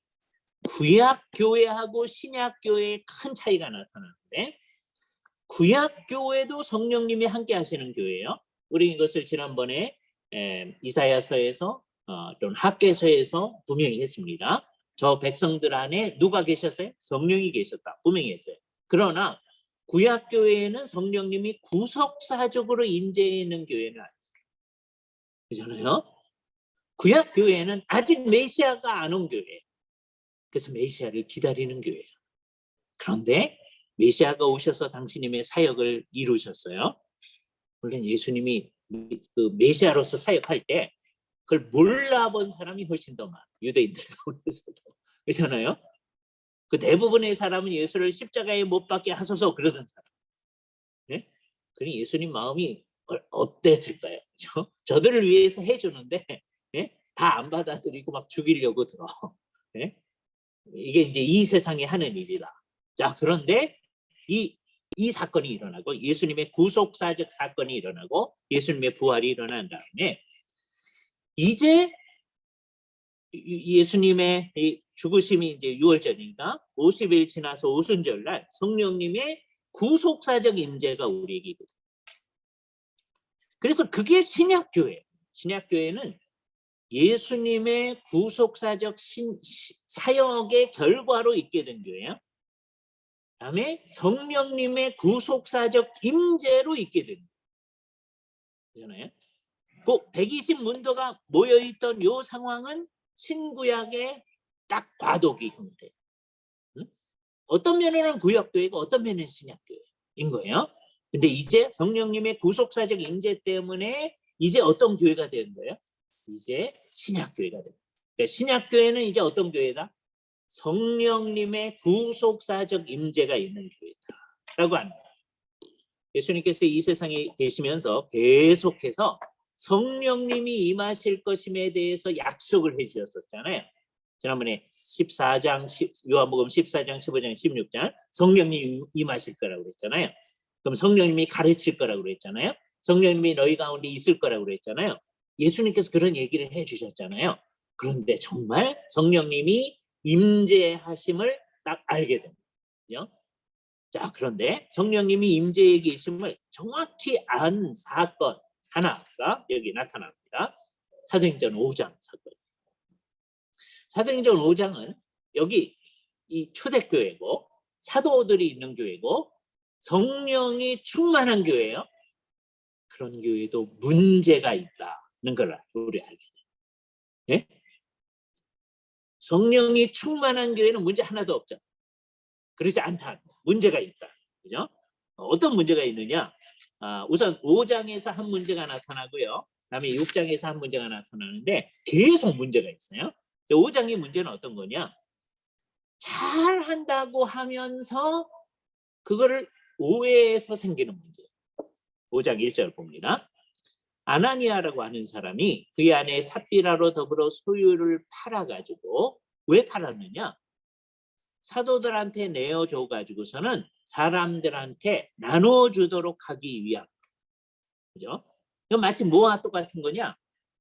[SPEAKER 1] 구약교회하고 신약교회의 큰 차이가 나타나는데 구약교회도 성령님이 함께 하시는 교회예요. 우리 이것을 지난번에 이사야서에서 또는 학개서에서 분명히 했습니다. 저 백성들 안에 누가 계셨어요? 성령이 계셨다. 분명히 했어요. 그러나 구약교회에는 성령님이 구속사적으로 임재해 있는 교회는 아니에요. 그렇잖아요? 구약교회는 아직 메시아가 안 온 교회예요. 그래서 메시아를 기다리는 교회예요. 그런데 메시아가 오셔서 당신님의 사역을 이루셨어요. 물론 예수님이 그 메시아로서 사역할 때 그걸 몰라본 사람이 훨씬 더 많아. 유대인들 가운데서도. 그렇잖아요. 그 대부분의 사람은 예수를 십자가에 못 박게 하소서 그러던 사람. 네? 그러니 예수님 마음이 어땠을까요? 저들을 위해서 해주는데 네? 다 안 받아들이고 막 죽이려고 들어. 네? 이게 이제 이 세상이 하는 일이다. 자, 그런데 이 사건이 일어나고 예수님의 구속사적 사건이 일어나고 예수님의 부활이 일어난 다음에 이제 예수님의 죽으심이 이제 6월 전이니까 50일 지나서 오순절날 성령님의 구속사적 임재가 우리에게 있거든요. 그래서 그게 신약교회. 신약교회는 예수님의 구속사적 사역의 결과로 있게 된 교회야. 그다음에 성령님의 구속사적 임재로 있게 된 거잖아요. 그 120문도가 모여있던 요 상황은 신구약의 딱 과도기 형태. 어떤 면에는 구약교회고 어떤 면에는 신약교회인 거예요. 근데 이제 성령님의 구속사적 임재 때문에 이제 어떤 교회가 되는 거예요? 이제 신약교회가 됩니다. 그러니까 신약교회는 이제 어떤 교회다? 성령님의 구속사적 임재가 있는 교회다라고 합니다. 예수님께서 이 세상에 계시면서 계속해서 성령님이 임하실 것임에 대해서 약속을 해주셨었잖아요. 지난번에 14장, 요한복음 14장, 15장, 16장 성령님이 임하실 거라고 그랬잖아요. 그럼 성령님이 가르칠 거라고 그랬잖아요. 성령님이 너희 가운데 있을 거라고 그랬잖아요. 예수님께서 그런 얘기를 해주셨잖아요. 그런데 정말 성령님이 임재하심을 딱 알게 됩니다. 자, 그런데 성령님이 임재에 계심을 정확히 안 사건 하나가 여기 나타납니다. 사도행전 5장 사건. 사도행전 5장은 여기 이 초대교회고 사도들이 있는 교회고 성령이 충만한 교회예요. 그런 교회도 문제가 있다는 걸 우리 알게 돼요. 네? 성령이 충만한 교회는 문제 하나도 없죠. 그렇지 않다. 문제가 있다. 그죠? 어떤 문제가 있느냐? 우선 5장에서 한 문제가 나타나고요. 그다음에 6장에서 한 문제가 나타나는데 계속 문제가 있어요. 5장의 문제는 어떤 거냐? 잘한다고 하면서 그거를 오해해서 생기는 문제예요. 5장 1절 봅니다. 아나니아라고 하는 사람이 그의 아내 삽비라로 더불어 소유를 팔아가지고 왜 팔았느냐? 사도들한테 내어줘 가지고서는 사람들한테 나눠주도록 하기 위함. 그죠? 이건 마치 뭐와 똑같은 거냐?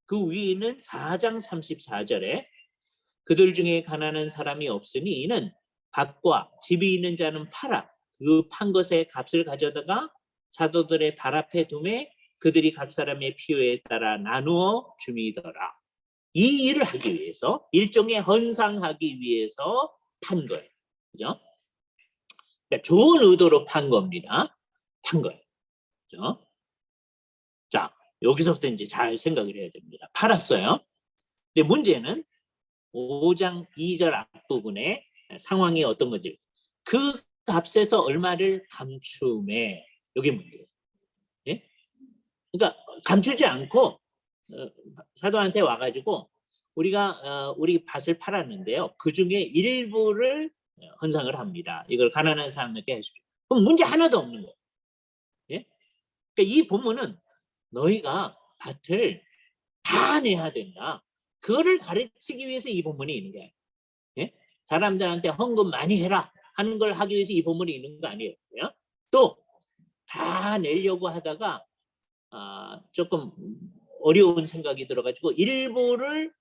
[SPEAKER 1] 그 위에는 4장 34절에 그들 중에 가난한 사람이 없으니 이는 밭과 집이 있는 자는 팔아 그 판 것의 값을 가져다가 사도들의 발 앞에 두매 그들이 각 사람의 필요에 따라 나누어 줌이더라. 이 일을 하기 위해서 일종의 헌상하기 위해서 판 거예요. 그죠? 그러니까 좋은 의도로 판 겁니다. 판 거예요. 그죠? 자, 여기서부터 이제 잘 생각을 해야 됩니다. 팔았어요. 근데 문제는 5장 2절 앞부분에 상황이 어떤 건지 그 값에서 얼마를 감춤해. 이게 문제예요. 예? 그러니까 감추지 않고 사도한테 와가지고 우리가 우리 밭을 팔았는데요. 그 중에 일부를 헌상을 합니다. 이걸 가난한 사람에게 해주십시오. 그럼 문제 하나도 없는 거예요. 예? 그러니까 이 본문은 너희가 밭을 다 내야 된다. 그거를 가르치기 위해서 이 본문이 있는 거예요. 예? 사람들한테 헌금 많이 해라 하는 걸 하기 위해서 이 본문이 있는 거 아니에요. 또 다 내려고 하다가 조금 어려운 생각이 들어가지고 일부를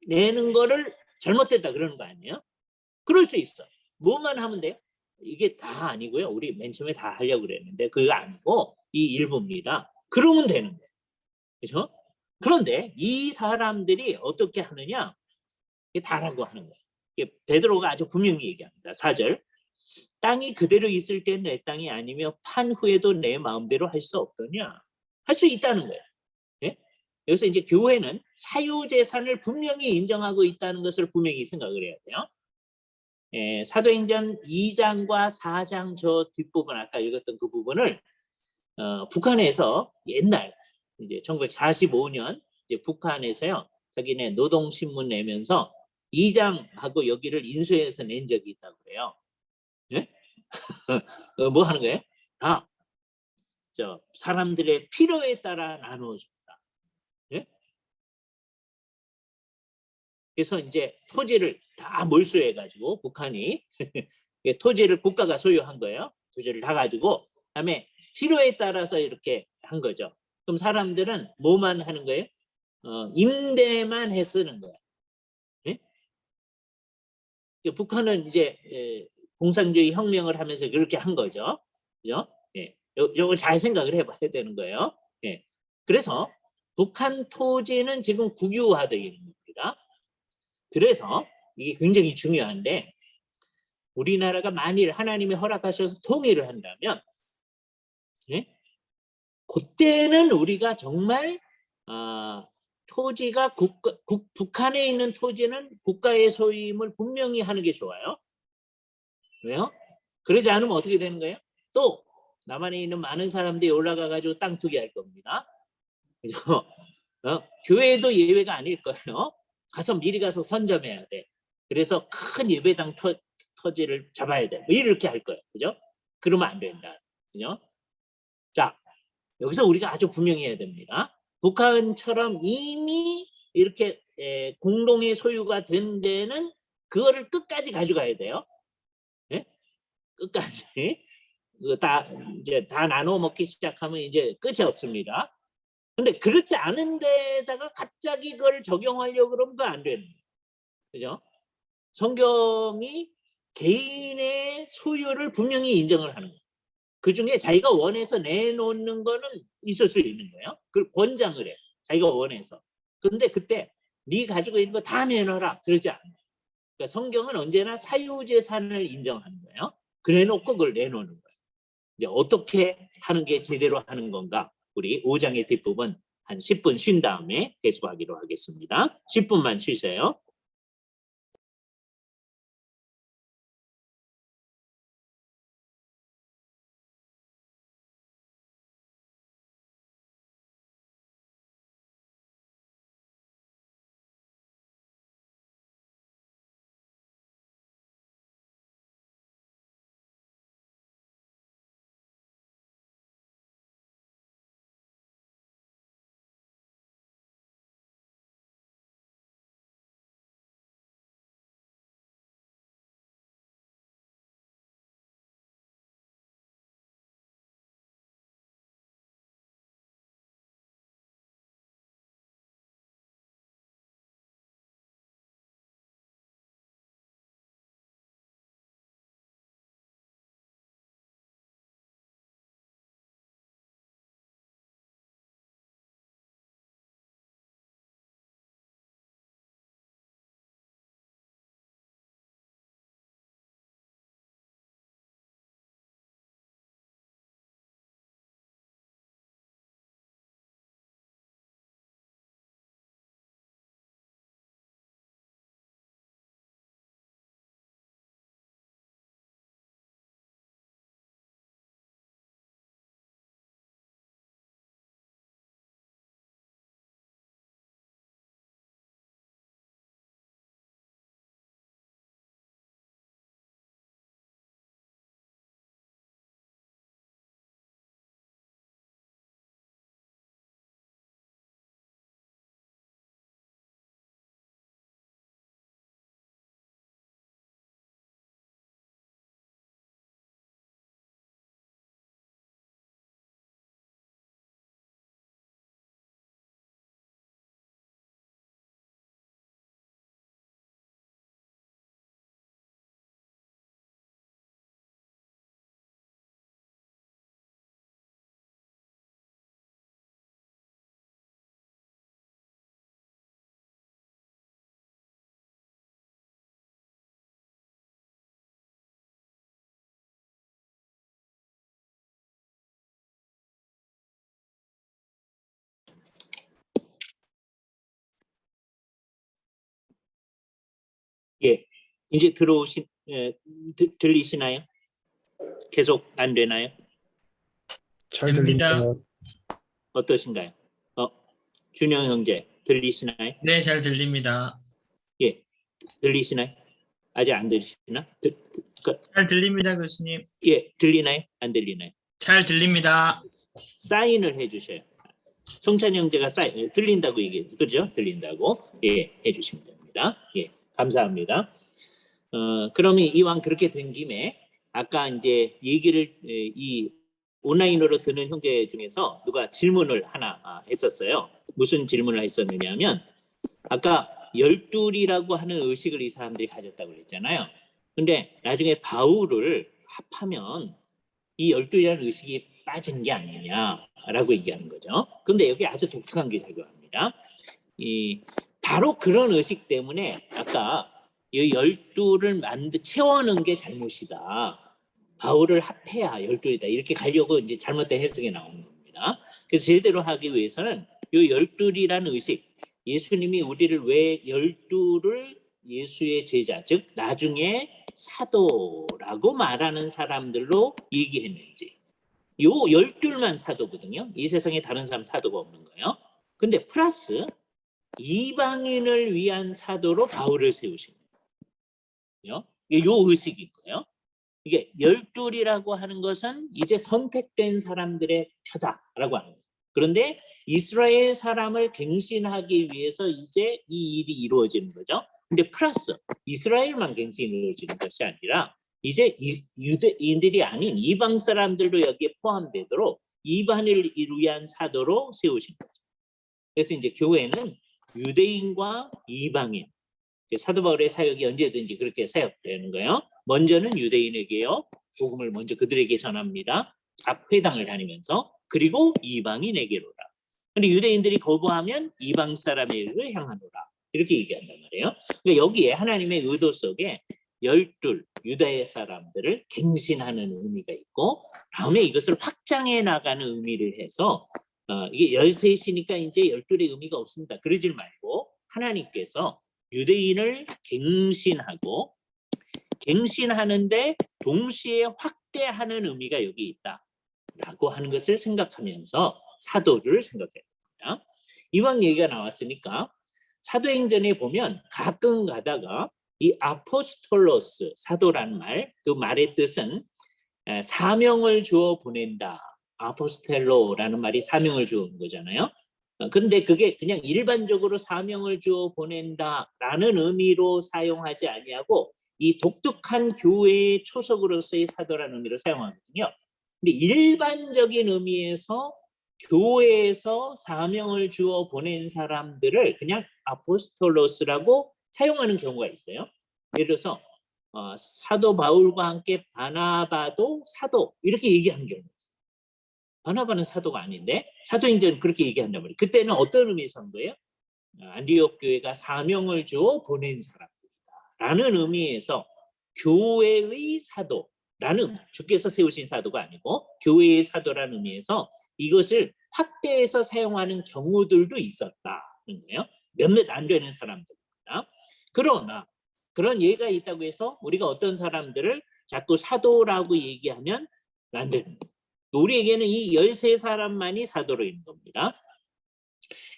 [SPEAKER 1] 내는 거를 잘못됐다 그러는 거 아니에요? 그럴 수 있어. 뭐만 하면 돼요? 이게 다 아니고요. 우리 맨 처음에 다 하려고 그랬는데 그거 아니고 이 일부입니다. 그러면 되는 거예요. 그렇죠? 그런데 이 사람들이 어떻게 하느냐? 다라고 하는 거예요. 베드로가 아주 분명히 얘기합니다. 4절. 땅이 그대로 있을 때는 내 땅이 아니며 판 후에도 내 마음대로 할 수 없더냐? 할 수 있다는 거예요. 예? 여기서 이제 교회는 사유재산을 분명히 인정하고 있다는 것을 분명히 생각을 해야 돼요. 사도행전 2장과 4장 저 뒷부분 아까 읽었던 그 부분을 북한에서 옛날 이제 1945년 이제 북한에서요 자기네 노동신문 내면서 2장하고 여기를 인수해서 낸 적이 있다고 그래요. 예? 뭐 하는 거예요? 사람들의 필요에 따라 나누어준다. 예? 그래서 이제 토지를 다 몰수해가지고 북한이 토지를 국가가 소유한 거예요. 토지를 다 가지고 그다음에 필요에 따라서 이렇게 한 거죠. 그럼 사람들은 뭐만 하는 거예요? 임대만 해 쓰는 거예요. 예? 북한은 이제 공산주의 혁명을 하면서 그렇게 한 거죠. 그죠? 예. 요걸 잘 생각을 해봐야 되는 거예요. 예. 그래서 북한 토지는 지금 국유화되어 있는 겁니다. 그래서 이게 굉장히 중요한데 우리나라가 만일 하나님이 허락하셔서 통일을 한다면 예? 그때는 우리가 정말 토지가 북한에 있는 토지는 국가의 소유임을 분명히 하는 게 좋아요. 왜요? 그러지 않으면 어떻게 되는 거예요? 또 남한에 있는 많은 사람들이 올라가 가지고 땅 투기할 겁니다. 그죠? 교회도 예외가 아닐 거예요. 미리 가서 선점해야 돼. 그래서 큰 예배당 터지를 잡아야 돼. 뭐 이렇게 할 거예요. 그죠? 그러면 안 된다. 그죠? 자, 여기서 우리가 아주 분명히 해야 됩니다. 북한처럼 이미 이렇게 공동의 소유가 된 데는 그거를 끝까지 가져가야 돼요. 예? 끝까지. 이제 다 나눠 먹기 시작하면 이제 끝이 없습니다. 근데 그렇지 않은 데다가 갑자기 그걸 적용하려고 그러면 그거 안 되는 거예요. 그죠? 성경이 개인의 소유를 분명히 인정을 하는 거예요. 그 중에 자기가 원해서 내놓는 거는 있을 수 있는 거예요. 그걸 권장을 해요. 자기가 원해서. 그런데 그때 네 가지고 있는 거 다 내놔라. 그러지 않아요. 그러니까 성경은 언제나 사유재산을 인정하는 거예요. 그래 놓고 그걸 내놓는 거예요. 이제 어떻게 하는 게 제대로 하는 건가? 우리 5장의 뒷부분 한 10분 쉰 다음에 계속하기로 하겠습니다. 10분만 쉬세요. 예, 이제 들리시나요? 계속 안 되나요?
[SPEAKER 2] 잘 들립니다.
[SPEAKER 4] 됩니다.
[SPEAKER 1] 어떠신가요? 준영 형제 들리시나요?
[SPEAKER 4] 네, 잘 들립니다.
[SPEAKER 1] 예, 들리시나요? 아직 안 들리시나?
[SPEAKER 4] 잘 들립니다, 교수님.
[SPEAKER 1] 예, 들리나요? 안 들리나요?
[SPEAKER 4] 잘 들립니다.
[SPEAKER 1] 사인을 해주셔요. 성찬 형제가 들린다고 얘기해, 그죠? 들린다고 예, 해주시면 됩니다. 예, 감사합니다. 그러면 이왕 그렇게 된 김에 아까 이제 얘기를 이 온라인으로 듣는 형제 중에서 누가 질문을 하나 했었어요. 무슨 질문을 했었느냐면 아까 열둘이라고 하는 의식을 이 사람들이 가졌다고 그랬잖아요. 근데 나중에 바울을 합하면 이 열둘이라는 의식이 빠진 게 아니냐라고 얘기하는 거죠. 근데 여기 아주 독특한 게 작용합니다. 바로 그런 의식 때문에 아까 이 열둘을 채워넣은 게 잘못이다. 바울을 합해야 열둘이다. 이렇게 가려고 이제 잘못된 해석이 나오는 겁니다. 그래서 제대로 하기 위해서는 이 열둘이라는 의식, 예수님이 우리를 왜 열둘을 예수의 제자, 즉 나중에 사도라고 말하는 사람들로 얘기했는지, 요 12만 사도거든요. 이 세상에 다른 사람 사도가 없는 거예요. 근데 플러스 이방인을 위한 사도로 바울을 세우신 거예요. 이게 요 의식인 거예요. 이게 12이라고 하는 것은 이제 선택된 사람들의 표다라고 하는 거예요. 그런데 이스라엘 사람을 갱신하기 위해서 이제 이 일이 이루어지는 거죠. 근데 플러스 이스라엘만 갱신이 이루어지는 것이 아니라 이제 유대인들이 아닌 이방 사람들도 여기에 포함되도록 이방인을 위한 사도로 세우신 거죠. 그래서 이제 교회는 유대인과 이방인, 사도 바울의 사역이 언제든지 그렇게 사역되는 거예요. 먼저는 유대인에게요, 복음을 먼저 그들에게 전합니다. 각 회당을 다니면서. 그리고 이방인에게로라. 근데 유대인들이 거부하면 이방 사람에게 향하노라. 이렇게 얘기한단 말이에요. 그러니까 여기에 하나님의 의도 속에 12 유다의 사람들을 갱신하는 의미가 있고, 다음에 이것을 확장해 나가는 의미를 해서 이게 13이니까 이제 12의 의미가 없습니다. 그러지 말고 하나님께서 유대인을 갱신하는데 동시에 확대하는 의미가 여기 있다라고 하는 것을 생각하면서 사도를 생각해야 됩니다. 이왕 얘기가 나왔으니까 사도행전에 보면 가끔 가다가 이 아포스톨로스, 사도란 말, 그 말의 뜻은 사명을 주어 보낸다. 아포스텔로라는 말이 사명을 주는 거잖아요. 근데 그게 그냥 일반적으로 사명을 주어 보낸다라는 의미로 사용하지 아니하고 이 독특한 교회의 초석으로서의 사도라는 의미로 사용하거든요. 근데 일반적인 의미에서 교회에서 사명을 주어 보낸 사람들을 그냥 아포스톨로스라고 사용하는 경우가 있어요. 예를 들어서 사도 바울과 함께 바나바도 사도 이렇게 얘기하는 경우가 있어요. 바나바는 사도가 아닌데 사도행전은 그렇게 얘기한단 말이에요. 그때는 어떤 의미에서 한 거예요? 안디옥 교회가 사명을 주어 보낸 사람들이다라는 의미에서 교회의 사도라는, 주께서 세우신 사도가 아니고 교회의 사도라는 의미에서 이것을 확대해서 사용하는 경우들도 있었다는 거예요. 몇몇 안 되는 사람들입니다. 그러나 그런 예가 있다고 해서 우리가 어떤 사람들을 자꾸 사도라고 얘기하면 안 되는 거예요. 우리에게는 이 13사람만이 사도로 있는 겁니다.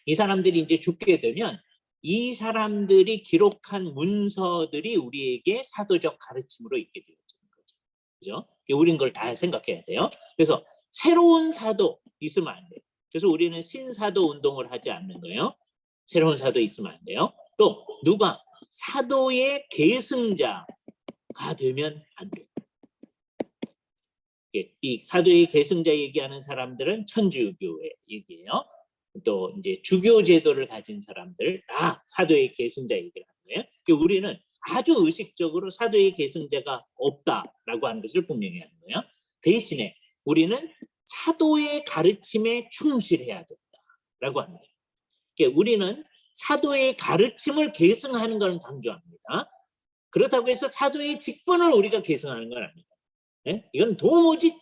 [SPEAKER 1] 이 사람들이 이제 죽게 되면 이 사람들이 기록한 문서들이 우리에게 사도적 가르침으로 있게 되어지는 거죠. 그죠? 우리는 그걸 다 생각해야 돼요. 그래서 새로운 사도 있으면 안 돼요. 그래서 우리는 신사도 운동을 하지 않는 거예요. 새로운 사도 있으면 안 돼요. 또 누가 사도의 계승자가 되면 안 돼요. 이 사도의 계승자 얘기하는 사람들은 천주교회 얘기예요. 또 이제 주교 제도를 가진 사람들 다 사도의 계승자 얘기를 하는 거예요. 그러니까 우리는 아주 의식적으로 사도의 계승자가 없다라고 하는 것을 분명히 하는 거예요. 대신에 우리는 사도의 가르침에 충실해야 된다라고 하는 거예요. 그러니까 우리는 사도의 가르침을 계승하는 걸 강조합니다. 그렇다고 해서 사도의 직분을 우리가 계승하는 건 아닙니다. 네? 이건 도무지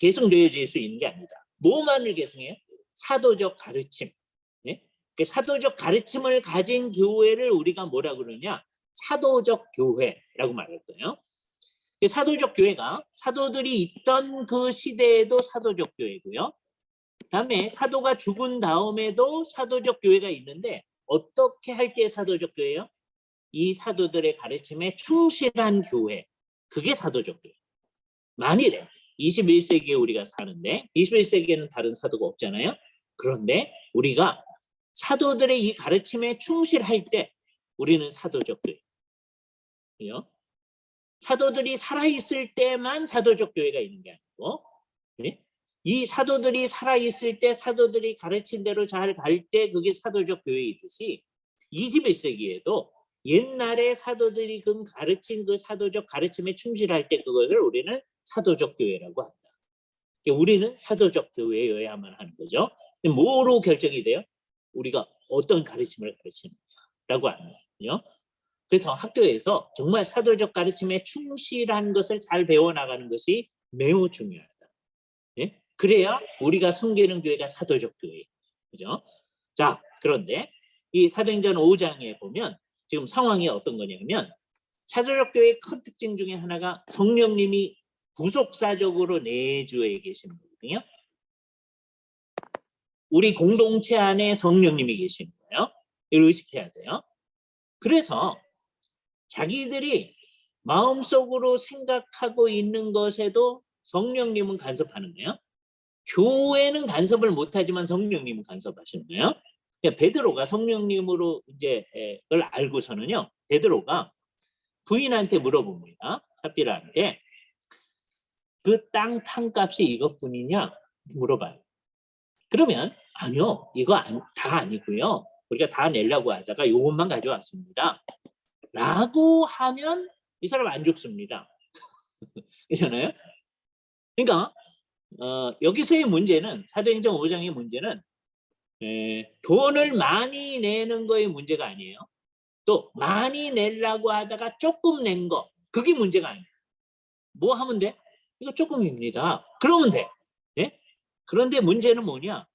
[SPEAKER 1] 계승되어질 수 있는 게 아니다. 뭐만을 계승해요? 사도적 가르침. 네? 사도적 가르침을 가진 교회를 우리가 뭐라 그러냐? 사도적 교회라고 말할 거예요. 사도적 교회가 사도들이 있던 그 시대에도 사도적 교회고요. 그다음에 사도가 죽은 다음에도 사도적 교회가 있는데 어떻게 할 때 사도적 교회요? 이 사도들의 가르침에 충실한 교회. 그게 사도적 교회. 만일에 21세기에 우리가 사는데 21세기에는 다른 사도가 없잖아요. 그런데 우리가 사도들의 이 가르침에 충실할 때 우리는 사도적 교회예요. 사도들이 살아있을 때만 사도적 교회가 있는 게 아니고 네? 이 사도들이 살아있을 때 사도들이 가르친 대로 잘 갈 때 그게 사도적 교회이듯이 21세기에도 옛날에 사도들이 그 가르친 그 사도적 가르침에 충실할 때 그것을 우리는 사도적 교회라고 한다. 우리는 사도적 교회여야만 하는 거죠. 뭐로 결정이 돼요? 우리가 어떤 가르침을 가르치느냐라고 하는 거예요. 그래서 학교에서 정말 사도적 가르침에 충실한 것을 잘 배워나가는 것이 매우 중요하다. 예? 그래야 우리가 섬기는 교회가 사도적 교회. 그죠? 자, 그런데 이 사도행전 5장에 보면 지금 상황이 어떤 거냐면 사도적 교회의 큰 특징 중에 하나가 성령님이 구속사적으로 내주에 계시는 거거든요. 우리 공동체 안에 성령님이 계시는 거예요. 이걸 의식해야 돼요. 그래서 자기들이 마음속으로 생각하고 있는 것에도 성령님은 간섭하는 거예요. 교회는 간섭을 못하지만 성령님은 간섭하시는 거예요. 그러니까 베드로가 성령님으로 이제 그걸 알고서는요. 베드로가 부인한테 물어봅니다. 삽비라한테 그 땅 판값이 이것뿐이냐 물어봐요. 그러면 아니요, 이거 다 아니고요. 우리가 다 내려고 하다가 이것만 가져왔습니다. 라고 하면 이 사람 안 죽습니다. 그렇잖아요? 그러니까 여기서의 문제는 사도행전 5장의 문제는 돈을 많이 내는 거의 문제가 아니에요. 또 많이 내려고 하다가 조금 낸 거 그게 문제가 아니에요. 뭐 하면 돼? 이거 조금입니다. 그러면 돼. 네? 그런데 문제는 뭐냐?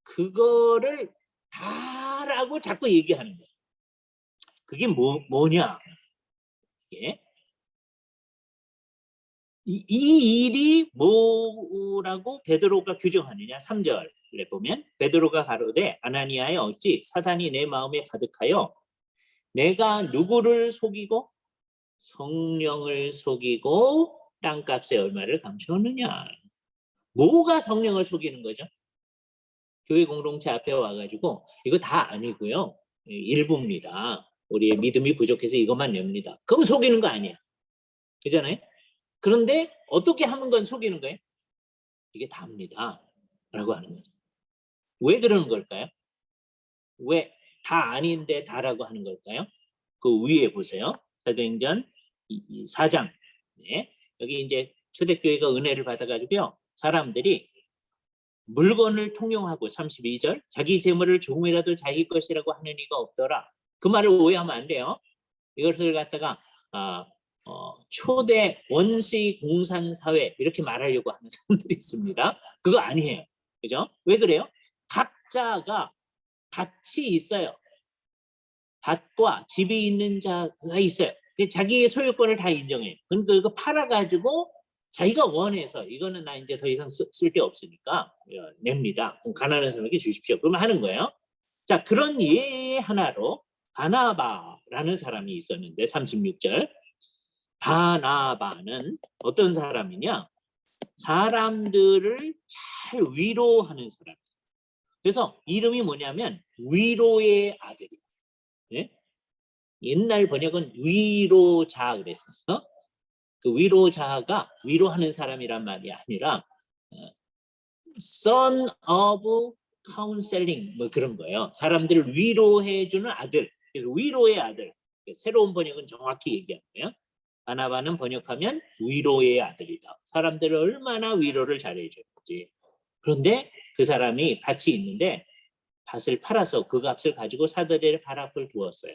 [SPEAKER 1] 그거를 다라고 자꾸 얘기하는 거예요. 그게 뭐냐? 예? 이 일이 뭐라고 베드로가 규정하느냐? 3절에 보면 베드로가 가로되 아나니아여 어찌 사단이 내 마음에 가득하여 내가 누구를 속이고 성령을 속이고 땅값의 얼마를 감추었느냐? 뭐가 성령을 속이는 거죠? 교회 공동체 앞에 와가지고 이거 다 아니고요. 일부입니다. 우리의 믿음이 부족해서 이것만 냅니다. 그럼 속이는 거 아니야. 그잖아요? 그런데 어떻게 하면 건 속이는 거예요? 이게 다입니다. 라고 하는 거죠. 왜 그러는 걸까요? 왜 다 아닌데 다라고 하는 걸까요? 그 위에 보세요. 사도행전 4장. 네. 여기 이제 초대교회가 은혜를 받아가지고요. 사람들이 물건을 통용하고 32절 자기 재물을 조금이라도 자기 것이라고 하는 이가 없더라. 그 말을 오해하면 안 돼요. 이것을 갖다가 초대 원시 공산사회 이렇게 말하려고 하는 사람들이 있습니다. 그거 아니에요. 그죠? 왜 그래요? 각자가 밭이 있어요. 밭과 집이 있는 자가 있어요. 자기의 소유권을 다 인정해요. 그러니까 이거 팔아가지고 자기가 원해서 이거는 나 이제 더 이상 쓸 데 없으니까 냅니다. 그럼 가난한 사람에게 주십시오. 그러면 하는 거예요. 자, 그런 예 하나로 바나바라는 사람이 있었는데 36절 바나바는 어떤 사람이냐? 사람들을 잘 위로하는 사람. 그래서 이름이 뭐냐면 위로의 아들이에요. 네? 옛날 번역은 위로자 그랬어요. 그 위로자가 위로하는 사람이란 말이 아니라 son of counseling 뭐 그런 거예요. 사람들을 위로해주는 아들. 그래서 위로의 아들. 새로운 번역은 정확히 얘기하는 거예요. 바나바는 번역하면 위로의 아들이다. 사람들을 얼마나 위로를 잘해줬지. 그런데 그 사람이 밭이 있는데 밭을 팔아서 그 값을 가지고 사도들의 발 앞을 두었어요.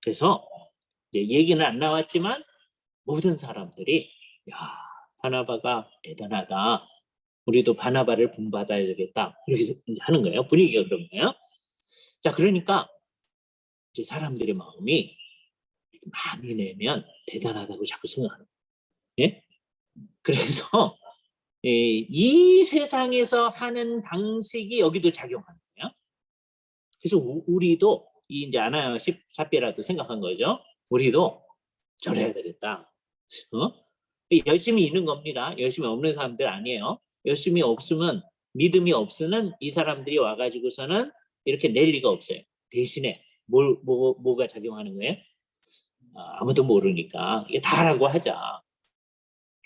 [SPEAKER 1] 그래서 이제 얘기는 안 나왔지만 모든 사람들이 야, 바나바가 대단하다. 우리도 바나바를 본받아야 되겠다. 이렇게 하는 거예요. 분위기가 그런 거예요. 자, 그러니까 이제 사람들의 마음이 많이 내면 대단하다고 자꾸 생각하는 거예요. 예? 그래서 이 세상에서 하는 방식이 여기도 작용하는 거예요. 그래서 우리도 이제 아나 14배라도 생각한 거죠. 우리도 저래야 되겠다. 열심히 있는 겁니다. 열심히 없는 사람들 아니에요. 열심히 없으면, 믿음이 없으면 이 사람들이 와가지고서는 이렇게 낼 리가 없어요. 대신에 뭐가 작용하는 거예요? 아무도 모르니까 이게 다라고 하자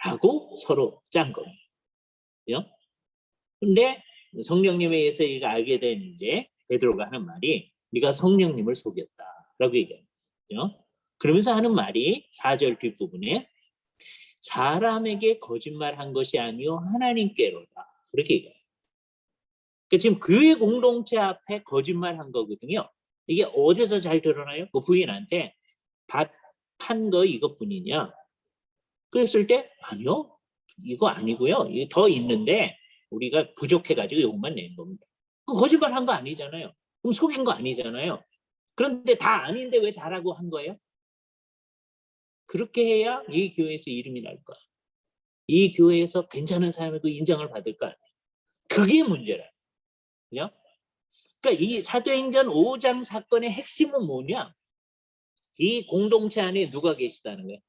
[SPEAKER 1] 라고 서로 짠 겁니다. 근데 성령님에 의해서 이거 알게 된 이제 베드로가 하는 말이 네가 성령님을 속였다라고 얘기해요. 그러면서 하는 말이 4절 뒷부분에 사람에게 거짓말한 것이 아니요 하나님께로다 그렇게 얘기해요. 그러니까 지금 교회 공동체 앞에 거짓말한 거거든요. 이게 어디서 잘 드러나요? 그 부인한테 밭 판 거 이것뿐이냐? 그랬을 때 아니요 이거 아니고요. 이게 더 있는데 우리가 부족해가지고 이것만 낸 겁니다. 그럼 거짓말한 거 아니잖아요. 그럼 속인 거 아니잖아요. 그런데 다 아닌데 왜 다라고 한 거예요? 그렇게 해야 이 교회에서 이름이 날 거야. 이 교회에서 괜찮은 사람이고 인정을 받을 거 아니에요. 그게 문제라. 그죠? 그러니까 이 사도행전 5장 사건의 핵심은 뭐냐? 이 공동체 안에 누가 계시다는 거예요?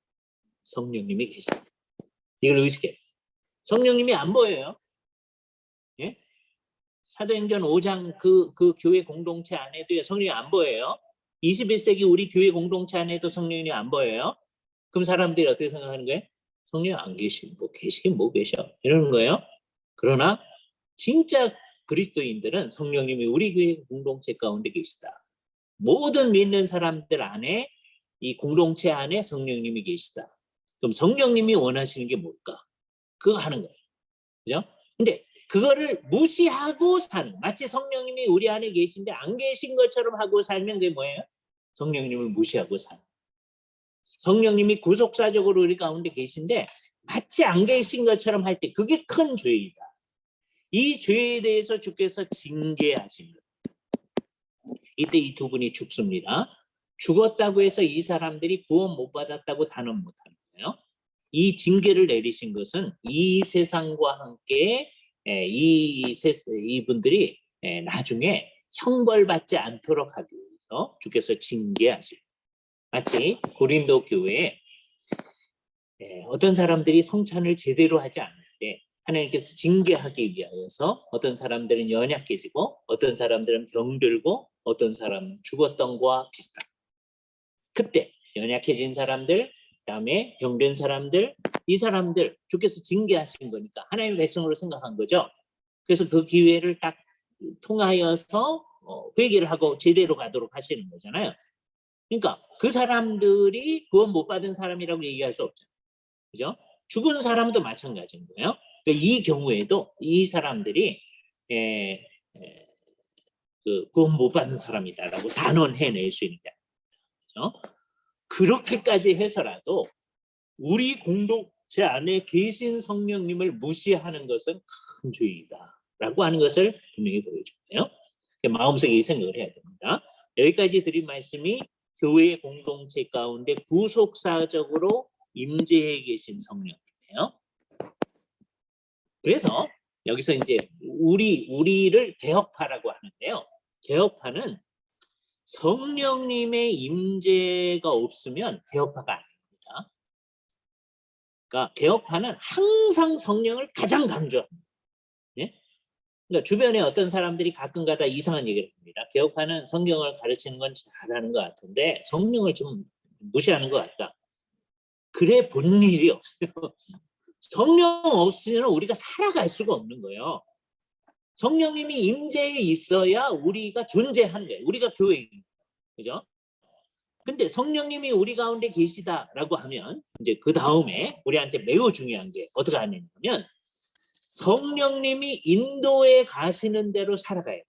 [SPEAKER 1] 성령님이 계시다. 이걸 의식해. 성령님이 안 보여요. 예? 사도행전 5장 그 교회 공동체 안에도 성령이 안 보여요. 21세기 우리 교회 공동체 안에도 성령이 안 보여요. 그럼 사람들이 어떻게 생각하는 거예요? 성령이 안 계시고 뭐 계시긴 뭐 계셔 이러는 거예요. 그러나 진짜 그리스도인들은 성령님이 우리 교회 공동체 가운데 계시다. 모든 믿는 사람들 안에 이 공동체 안에 성령님이 계시다. 그럼 성령님이 원하시는 게 뭘까? 그거 하는 거예요. 그죠? 근데 그거를 무시하고 사는, 마치 성령님이 우리 안에 계신데 안 계신 것처럼 하고 살면 그게 뭐예요? 성령님을 무시하고 사는. 성령님이 구속사적으로 우리 가운데 계신데 마치 안 계신 것처럼 할 때 그게 큰 죄이다. 이 죄에 대해서 주께서 징계하신 거예요. 이때 이 두 분이 죽습니다. 죽었다고 해서 이 사람들이 구원 못 받았다고 단언 못 하는 거예요. 이 징계를 내리신 것은 이 세상과 함께 이분들이 나중에 형벌받지 않도록 하기 위해서 주께서 징계하실. 마치 고린도 교회에 어떤 사람들이 성찬을 제대로 하지 않을 때 하나님께서 징계하기 위하여서 어떤 사람들은 연약해지고 어떤 사람들은 병들고 어떤 사람은 죽었던 것과 비슷한. 그때 연약해진 사람들, 그다음에 병든 사람들, 이 사람들 주께서 징계하신 거니까 하나님의 백성으로 생각한 거죠. 그래서 그 기회를 딱 통하여서 회개를 하고 제대로 가도록 하시는 거잖아요. 그러니까 그 사람들이 구원 못 받은 사람이라고 얘기할 수 없잖아요. 그죠? 죽은 사람도 마찬가지인 거예요. 그러니까 이 경우에도 이 사람들이 그 구원 못 받은 사람이다라고 단언해낼 수 있는 게 아니죠. 그렇게까지 해서라도 우리 공동체 안에 계신 성령님을 무시하는 것은 큰 죄이다라고 하는 것을 분명히 보여주고요. 마음속에 이 생각을 해야 됩니다. 여기까지 드린 말씀이 교회 공동체 가운데 구속사적으로 임재해 계신 성령이에요. 그래서 여기서 이제 우리를 개혁파라고 하는데요. 개혁파는 성령님의 임재가 없으면 개혁파가 아닙니다. 그러니까 개혁파는 항상 성령을 가장 강조합니다. 예? 그러니까 주변에 어떤 사람들이 가끔가다 이상한 얘기를 합니다. 개혁파는 성경을 가르치는 건 잘하는 것 같은데 성령을 좀 무시하는 것 같다. 그래 본 일이 없어요. 성령 없이는 우리가 살아갈 수가 없는 거예요. 성령님이 임재해 있어야 우리가 존재하는 거예요. 우리가 교회인 거예요. 그죠? 근데 성령님이 우리 가운데 계시다라고 하면 이제 그 다음에 우리한테 매우 중요한 게 어떻게 하냐면 성령님이 인도에 가시는 대로 살아가요.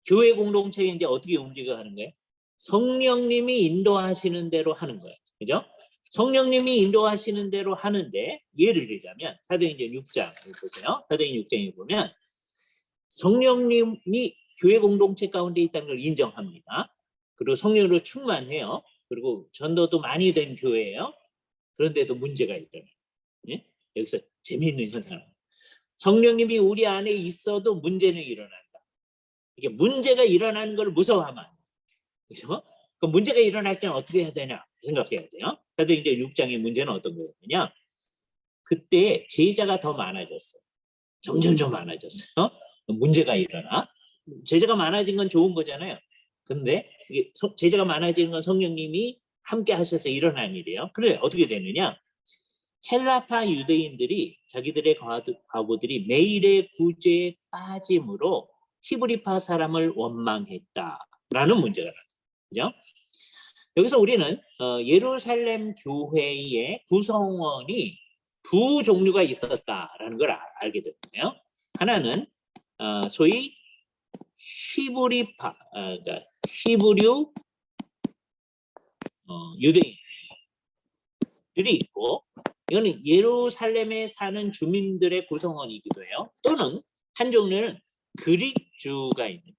[SPEAKER 1] 교회 공동체에 이제 어떻게 움직여 가는 거예요? 성령님이 인도하시는 대로 하는 거예요. 그죠? 성령님이 인도하시는 대로 하는데 예를 들자면 사도행전 6장을 보세요. 사도행전 6장에 보면 성령님이 교회 공동체 가운데 있다는 걸 인정합니다. 그리고 성령으로 충만해요. 그리고 전도도 많이 된 교회예요. 그런데도 문제가 있더라고요. 예? 여기서 재미있는 현상. 성령님이 우리 안에 있어도 문제는 일어난다. 이게 문제가 일어나는 걸 무서워하면 안 돼요. 그렇죠? 그 문제가 일어날 때는 어떻게 해야 되냐 생각해야 돼요. 사도행전 6장의 문제는 어떤 거였느냐? 그때 제자가 더 많아졌어요. 점점 많아졌어요. 문제가 일어나. 제자가 많아진 건 좋은 거잖아요. 근데 이게 제자가 많아지는 건 성령님이 함께 하셔서 일어난 일이에요. 그래 어떻게 되느냐? 헬라파 유대인들이 자기들의 과부들이 매일의 구제에 빠짐으로 히브리파 사람을 원망했다라는 문제가 나타나요. 그죠? 여기서 우리는 예루살렘 교회의 구성원이 두 종류가 있었다라는 걸 알게 됐네요. 하나는 소위 히브리파, 그러니까 히브류 유대인들이 있고, 이거는 예루살렘에 사는 주민들의 구성원이기도 해요. 또는 한 종류는 그릭주가 있는.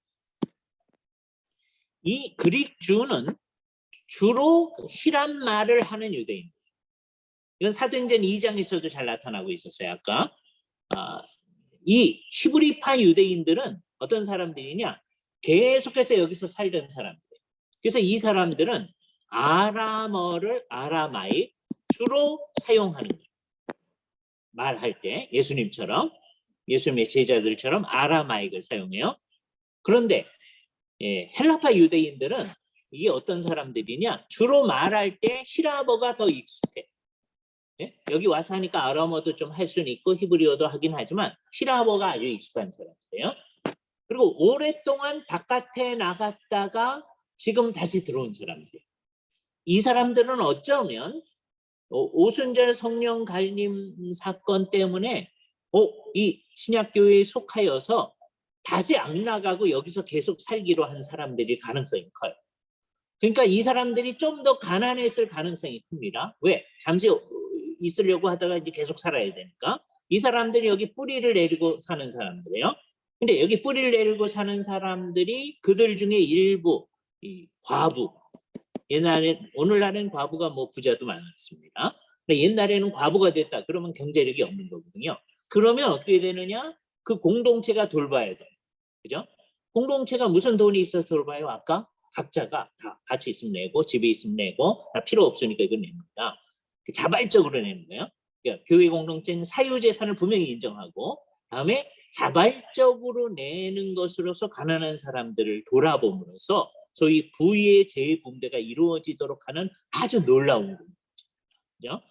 [SPEAKER 1] 이 그릭주는 주로 히람 말을 하는 유대인. 이건 사도행전 2장에서도 잘 나타나고 있었어요. 아까 이 히브리파 유대인들은 어떤 사람들이냐? 계속해서 여기서 살던 사람들. 그래서 이 사람들은 아람어를 주로 사용하는 거예요. 말할 때 예수님처럼 예수님의 제자들처럼 아라마익을 사용해요. 그런데 헬라파 유대인들은 이게 어떤 사람들이냐? 주로 말할 때 히라버가 더 익숙해. 여기 와서 하니까 아람어도 좀 할 수는 있고 히브리어도 하긴 하지만 히라버가 아주 익숙한 사람들이에요. 그리고 오랫동안 바깥에 나갔다가 지금 다시 들어온 사람들. 이 사람들은 어쩌면 오순절 성령 갈림 사건 때문에 이 신약교회에 속하여서 다시 안 나가고 여기서 계속 살기로 한 사람들이 가능성이 커요. 그러니까 이 사람들이 좀 더 가난했을 가능성이 큽니다. 왜? 잠시 있으려고 하다가 이제 계속 살아야 되니까. 이 사람들이 여기 뿌리를 내리고 사는 사람들이에요. 근데 여기 뿌리를 내리고 사는 사람들이 그들 중에 일부 이 과부. 오늘날은 과부가 뭐 부자도 많습니다. 근데 옛날에는 과부가 됐다. 그러면 경제력이 없는 거거든요. 그러면 어떻게 되느냐? 그 공동체가 돌봐야 돼. 그죠? 공동체가 무슨 돈이 있어서 돌봐요? 아까 각자가 다 같이 있으면 내고 집에 있으면 내고 다 필요 없으니까 이거 냅니다. 자발적으로 내는 거예요. 그러니까 교회 공동체는 사유재산을 분명히 인정하고 다음에 자발적으로 내는 것으로서 가난한 사람들을 돌아봄으로써 소위 부의 재분배가 이루어지도록 하는 아주 놀라운 거죠.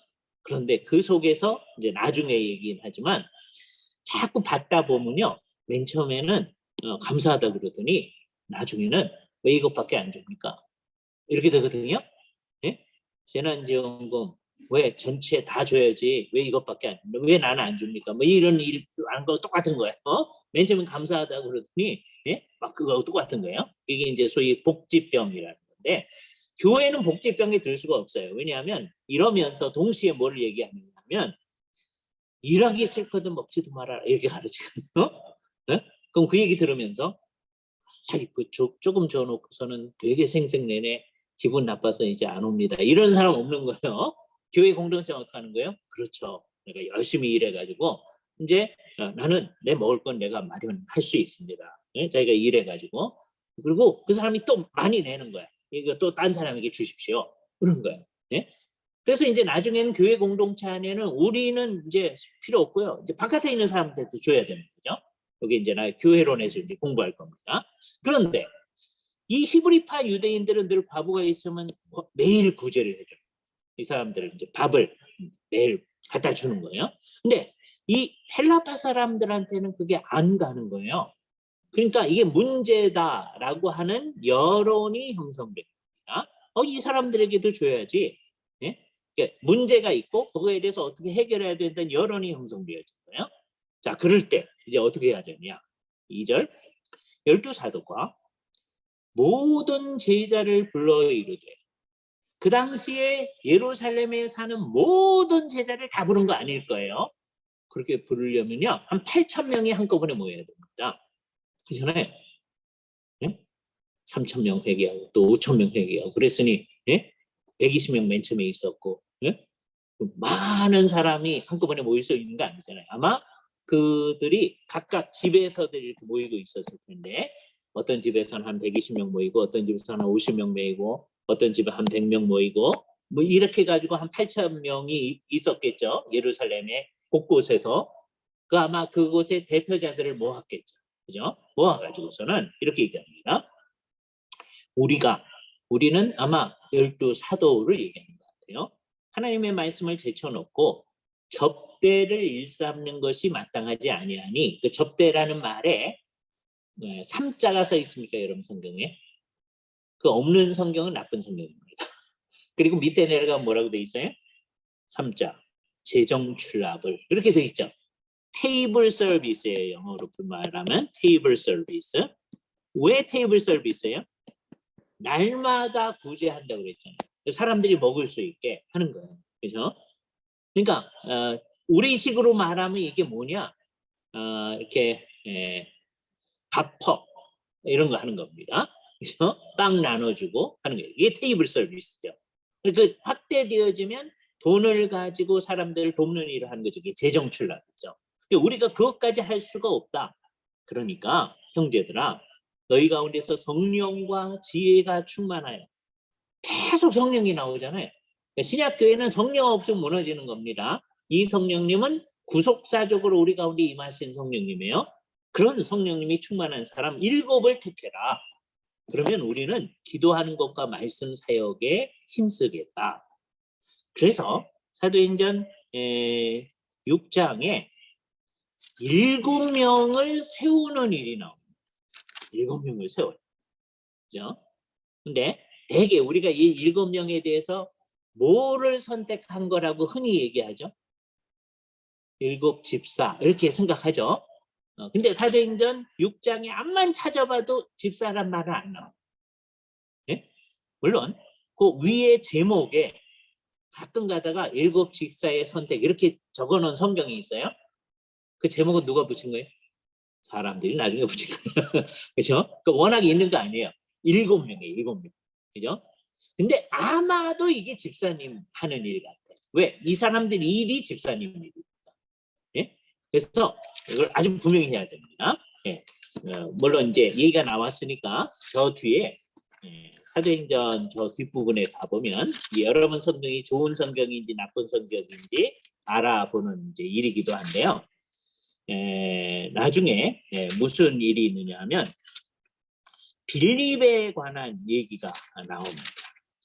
[SPEAKER 1] 그런데 그 속에서 이제 나중에 얘기는 하지만 자꾸 받다 보면요. 맨 처음에는 감사하다 그러더니 나중에는 왜 이것밖에 안 줍니까? 이렇게 되거든요. 예? 재난지원금 왜 전체 다 줘야지 왜 이것밖에 안 줍니까? 왜 나는 안 줍니까? 뭐 이런 일 안 거 똑같은 거예요. 맨 처음엔 감사하다 그러더니 막 그거 똑같은 거예요. 이게 이제 소위 복지병이라는 건데 교회는 복지병이 들 수가 없어요. 왜냐하면 이러면서 동시에 뭘 얘기하냐면 일하기 싫거든 먹지도 말아라 이렇게 가르치거든요. 그럼 그 얘기 들으면서 조금 줘놓고서는 되게 생색내네 기분 나빠서 이제 안 옵니다. 이런 사람 없는 거예요. 교회 공동체는 어떻게 하는 거예요? 그렇죠. 내가 열심히 일해가지고 이제 나는 내 먹을 건 내가 마련할 수 있습니다. 자기가 일해가지고 그리고 그 사람이 또 많이 내는 거야. 이거 또 딴 사람에게 주십시오. 그런 거예요. 그래서 이제 나중에는 교회 공동체 안에는 우리는 이제 필요 없고요. 이제 바깥에 있는 사람들한테 줘야 되는 거죠. 여기 이제 나 교회론에서 이제 공부할 겁니다. 그런데 이 히브리파 유대인들은 늘 과부가 있으면 매일 구제를 해줘요. 이 사람들은 이제 밥을 매일 갖다 주는 거예요. 근데 이 헬라파 사람들한테는 그게 안 가는 거예요. 그러니까 이게 문제다라고 하는 여론이 형성됩니다. 이 사람들에게도 줘야지. 문제가 있고 그거에 대해서 어떻게 해결해야 된다는 여론이 형성되어져요. 자, 그럴 때 이제 어떻게 해야 되냐? 2절 12사도가 모든 제자를 불러 이르되 그 당시에 예루살렘에 사는 모든 제자를 다 부른 거 아닐 거예요. 그렇게 부르려면요 한 8,000명이 한꺼번에 모여야 됩니다. 그렇잖아요. 3,000명 회개하고 또 5,000명 회개하고 그랬으니 120명 맨 처음에 있었고, 예? 많은 사람이 한꺼번에 모일 수 있는 거 아니잖아요. 아마 그들이 각각 집에서들 이렇게 모이고 있었을 텐데, 어떤 집에서는 한 120명 모이고, 어떤 집에서는 한 50명 모이고, 어떤 집에 한 100명 모이고, 뭐 이렇게 가지고 한 8,000명이 있었겠죠. 예루살렘의 곳곳에서. 그 아마 그곳의 대표자들을 모았겠죠. 그죠? 모아가지고서는 이렇게 얘기합니다. 우리는 아마 12 사도를 얘기하는 것 같아요. 하나님의 말씀을 제쳐놓고 접대를 일삼는 것이 마땅하지 아니하니, 그 접대라는 말에 삼자가 써 있습니까, 여러분 성경에? 그 없는 성경은 나쁜 성경입니다. 그리고 밑에 내려가면 뭐라고 돼 있어요? 삼자, 재정출납을 이렇게 돼 있죠. 테이블 서비스예요. 영어로 말하면 테이블 서비스. 왜 테이블 서비스예요? 날마다 구제한다고 그랬잖아요. 사람들이 먹을 수 있게 하는 거예요. 그렇죠? 그러니까 우리식으로 말하면 이게 뭐냐? 이렇게 밥퍼 이런 거 하는 겁니다. 그렇죠? 빵 나눠주고 하는 거예요. 이게 테이블 서비스죠. 그 확대되어지면 돈을 가지고 사람들을 돕는 일을 하는 거죠. 이게 재정출납이죠. 우리가 그것까지 할 수가 없다. 그러니까 형제들아, 너희 가운데서 성령과 지혜가 충만하여, 계속 성령이 나오잖아요. 신약교회는 성령 없으면 무너지는 겁니다. 이 성령님은 구속사적으로 우리 가운데 임하신 성령님이에요. 그런 성령님이 충만한 사람 7을 택해라. 그러면 우리는 기도하는 것과 말씀 사역에 힘쓰겠다. 그래서 사도행전 6장에 7명을 세우는 일이 나옵니다. 7명을 세워요. 그죠? 근데 대개 우리가 이 7명에 대해서 뭐를 선택한 거라고 흔히 얘기하죠? 7 집사 이렇게 생각하죠. 근데 사도행전 6장에 암만 찾아봐도 집사란 말은 안 나와요. 예? 물론 그 위에 제목에 가끔 가다가 7 집사의 선택 이렇게 적어놓은 성경이 있어요. 그 제목은 누가 붙인 거예요? 사람들이 나중에 붙인 거예요. 그렇죠? 그러니까 워낙 있는 거 아니에요. 7명이에요. 7명. 그죠? 근데 아마도 이게 집사님 하는 일 같아요. 왜? 이 사람들 일이 집사님 일입니다. 예? 그래서 이걸 아주 분명히 해야 됩니다. 예. 물론 이제 얘기가 나왔으니까 저 뒤에 사도행전 저 뒷부분에 가보면 여러분 성경이 좋은 성경인지 나쁜 성경인지 알아보는 이제 일이기도 한데요. 나중에 무슨 일이 있느냐 하면 빌립에 관한 얘기가 나옵니다.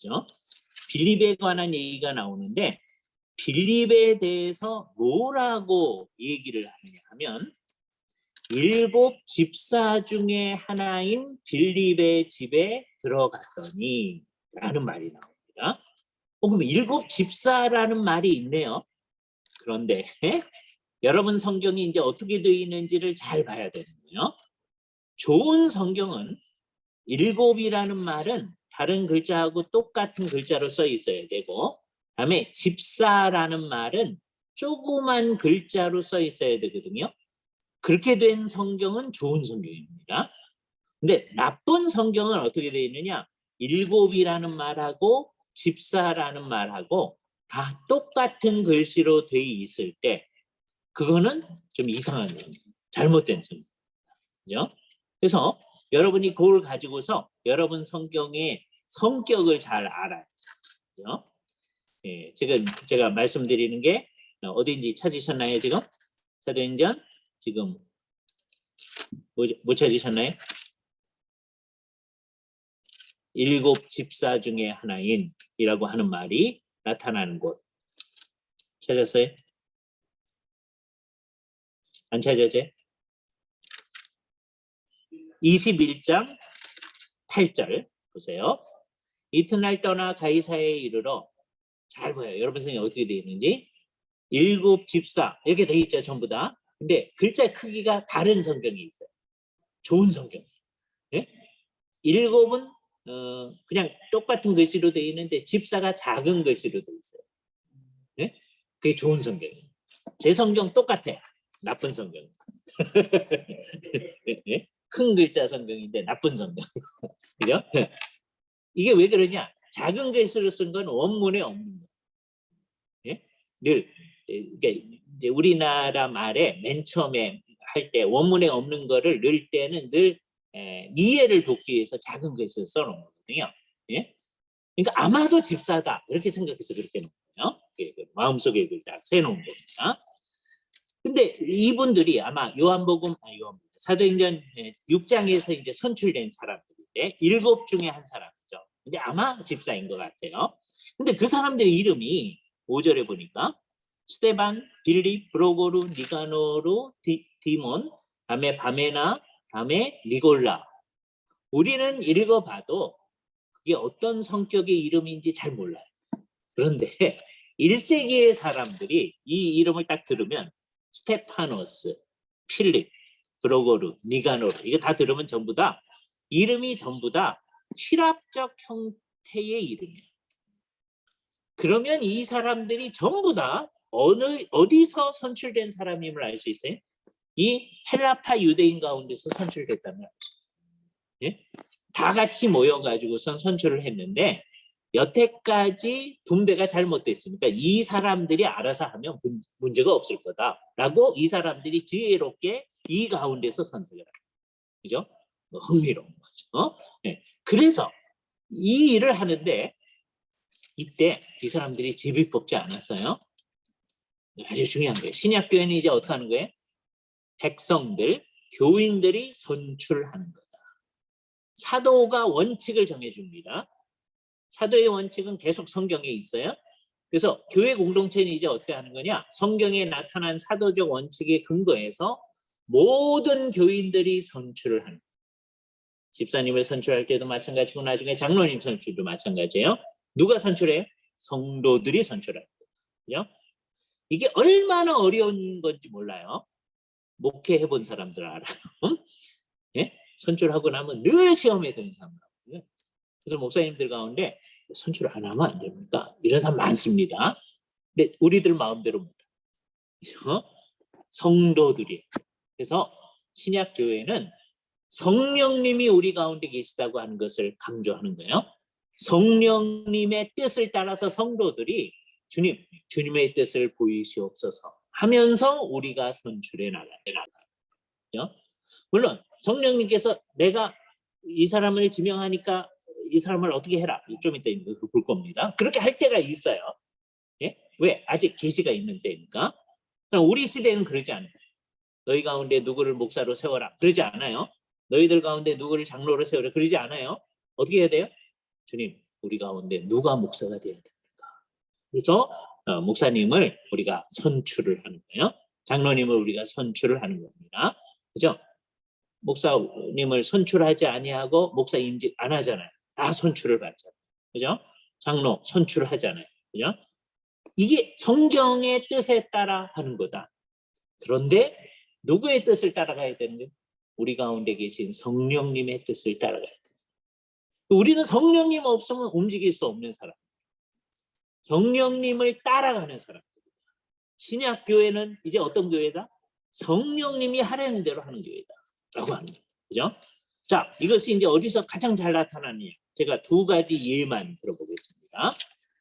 [SPEAKER 1] 그렇죠? 빌립에 관한 얘기가 나오는데 빌립에 대해서 뭐라고 얘기를 하느냐 하면 7 집사 중에 하나인 빌립의 집에 들어갔더니 라는 말이 나옵니다. 그럼 7 집사라는 말이 있네요. 그런데 여러분 성경이 이제 어떻게 되어 있는지를 잘 봐야 되는 거예요. 좋은 성경은 7이라는 말은 다른 글자하고 똑같은 글자로 써 있어야 되고, 그다음에 집사라는 말은 조그만 글자로 써 있어야 되거든요. 그렇게 된 성경은 좋은 성경입니다. 근데 나쁜 성경은 어떻게 되어 있느냐? 7이라는 말하고 집사라는 말하고 다 똑같은 글씨로 되어 있을 때 그거는 좀 이상한 성경, 잘못된 성경이죠. 그래서 여러분이 그걸 가지고서 여러분 성경의 성격을 잘 알아야 돼요. 예, 지금 제가 말씀드리는 게 어디인지 찾으셨나요? 지금 사도행전 지금 못 찾으셨나요? 7 집사 중에 하나인이라고 하는 말이 나타나는 곳 찾았어요? 안 찾았어요? 21장 8절 보세요. 이튿날 떠나 가이사에 이르러, 잘 보여요. 여러분 성경이 어떻게 되어 있는지. 7 집사 이렇게 되어 있죠. 전부 다. 근데 글자 크기가 다른 성경이 있어요. 좋은 성경. 예? 7은 그냥 똑같은 글씨로 되어 있는데 집사가 작은 글씨로 되어 있어요. 예? 그게 좋은 성경이에요. 제 성경 똑같아요. 나쁜 성경. 예? 큰 글자 성경인데 나쁜 성경. 그죠? 이게 왜 그러냐? 작은 글씨로 쓴 건 원문에 없는 거예요. 예? 늘 이게 이제 우리나라 말에 맨 처음에 할 때 원문에 없는 거를 넣을 때는 늘 이해를 돕기 위해서 작은 글씨로 써놓은 거거든요. 예? 그러니까 아마도 집사다 이렇게 생각해서 그렇게 놓은 거예요. 마음속에 딱 세놓은 겁니다. 근데 이분들이 아마 요한복음 사도행전 6장에서 이제 선출된 사람들인데 7 중에 한 사람이죠. 근데 아마 집사인 것 같아요. 근데 그 사람들의 이름이 5절에 보니까 스테반, 빌립, 브로고루, 니가노루, 디몬, 다음에 바메나, 다음에 니골라. 우리는 읽어봐도 그게 어떤 성격의 이름인지 잘 몰라요. 그런데 1세기의 사람들이 이 이름을 딱 들으면 스테파노스, 필립, 브로고르, 니가노르 이거 다 들으면 전부 다 이름이 전부 다希腊적 형태의 이름이에요. 그러면 이 사람들이 전부 다 어디서 선출된 사람임을 알 수 있어요? 이 헬라파 유대인 가운데서 선출됐다는 걸 알 수 있어요. 예? 다 같이 모여가지고선 선출을 했는데 여태까지 분배가 잘못됐으니까 이 사람들이 알아서 하면 문제가 없을 거다라고 이 사람들이 지혜롭게 이 가운데서 선택을 합니다. 그죠? 흥미로운 거죠. 네. 그래서 이 일을 하는데 이때 이 사람들이 제비 뽑지 않았어요. 아주 중요한 거예요. 신약교회는 이제 어떻게 하는 거예요? 백성들, 교인들이 선출하는 거다. 사도가 원칙을 정해줍니다. 사도의 원칙은 계속 성경에 있어요. 그래서 교회 공동체는 이제 어떻게 하는 거냐? 성경에 나타난 사도적 원칙에 근거해서 모든 교인들이 선출을 하는 거예요. 집사님을 선출할 때도 마찬가지고 나중에 장로님 선출도 마찬가지예요. 누가 선출해요? 성도들이 선출할 거예요. 이게 얼마나 어려운 건지 몰라요. 목회해 본 사람들 알아요. 예? 선출하고 나면 늘 시험에 드는 사람들. 그래서 목사님들 가운데 선출 안 하면 안 됩니까? 이런 사람 많습니다. 근데 우리들 마음대로 못해요. 성도들이. 그래서 신약교회는 성령님이 우리 가운데 계시다고 하는 것을 강조하는 거예요. 성령님의 뜻을 따라서 성도들이 주님의 뜻을 보이시옵소서 하면서 우리가 선출해 나가요. 물론 성령님께서 내가 이 사람을 지명하니까 이 사람을 어떻게 해라. 좀 이따 볼 겁니다. 그렇게 할 때가 있어요. 예? 왜? 아직 계시가 있는 때니까. 우리 시대는 그러지 않아요. 너희 가운데 누구를 목사로 세워라. 그러지 않아요. 너희들 가운데 누구를 장로로 세워라. 그러지 않아요. 어떻게 해야 돼요? 주님, 우리 가운데 누가 목사가 되어야 됩니까? 그래서 목사님을 우리가 선출을 하는 거예요. 장로님을 우리가 선출을 하는 겁니다. 그죠? 목사님을 선출하지 아니하고 목사 임직 안 하잖아요. 다 선출을 받잖아요. 그죠? 장로 선출을 하잖아요. 그죠? 이게 성경의 뜻에 따라 하는 거다. 그런데 누구의 뜻을 따라가야 되는 거예요? 우리 가운데 계신 성령님의 뜻을 따라가야 돼요. 우리는 성령님 없으면 움직일 수 없는 사람. 성령님을 따라가는 사람들입니다. 신약교회는 이제 어떤 교회다? 성령님이 하라는 대로 하는 교회다. 라고 하는 거예요. 그죠? 자, 이것이 이제 어디서 가장 잘 나타나느냐? 제가 2가지 예만 들어보겠습니다.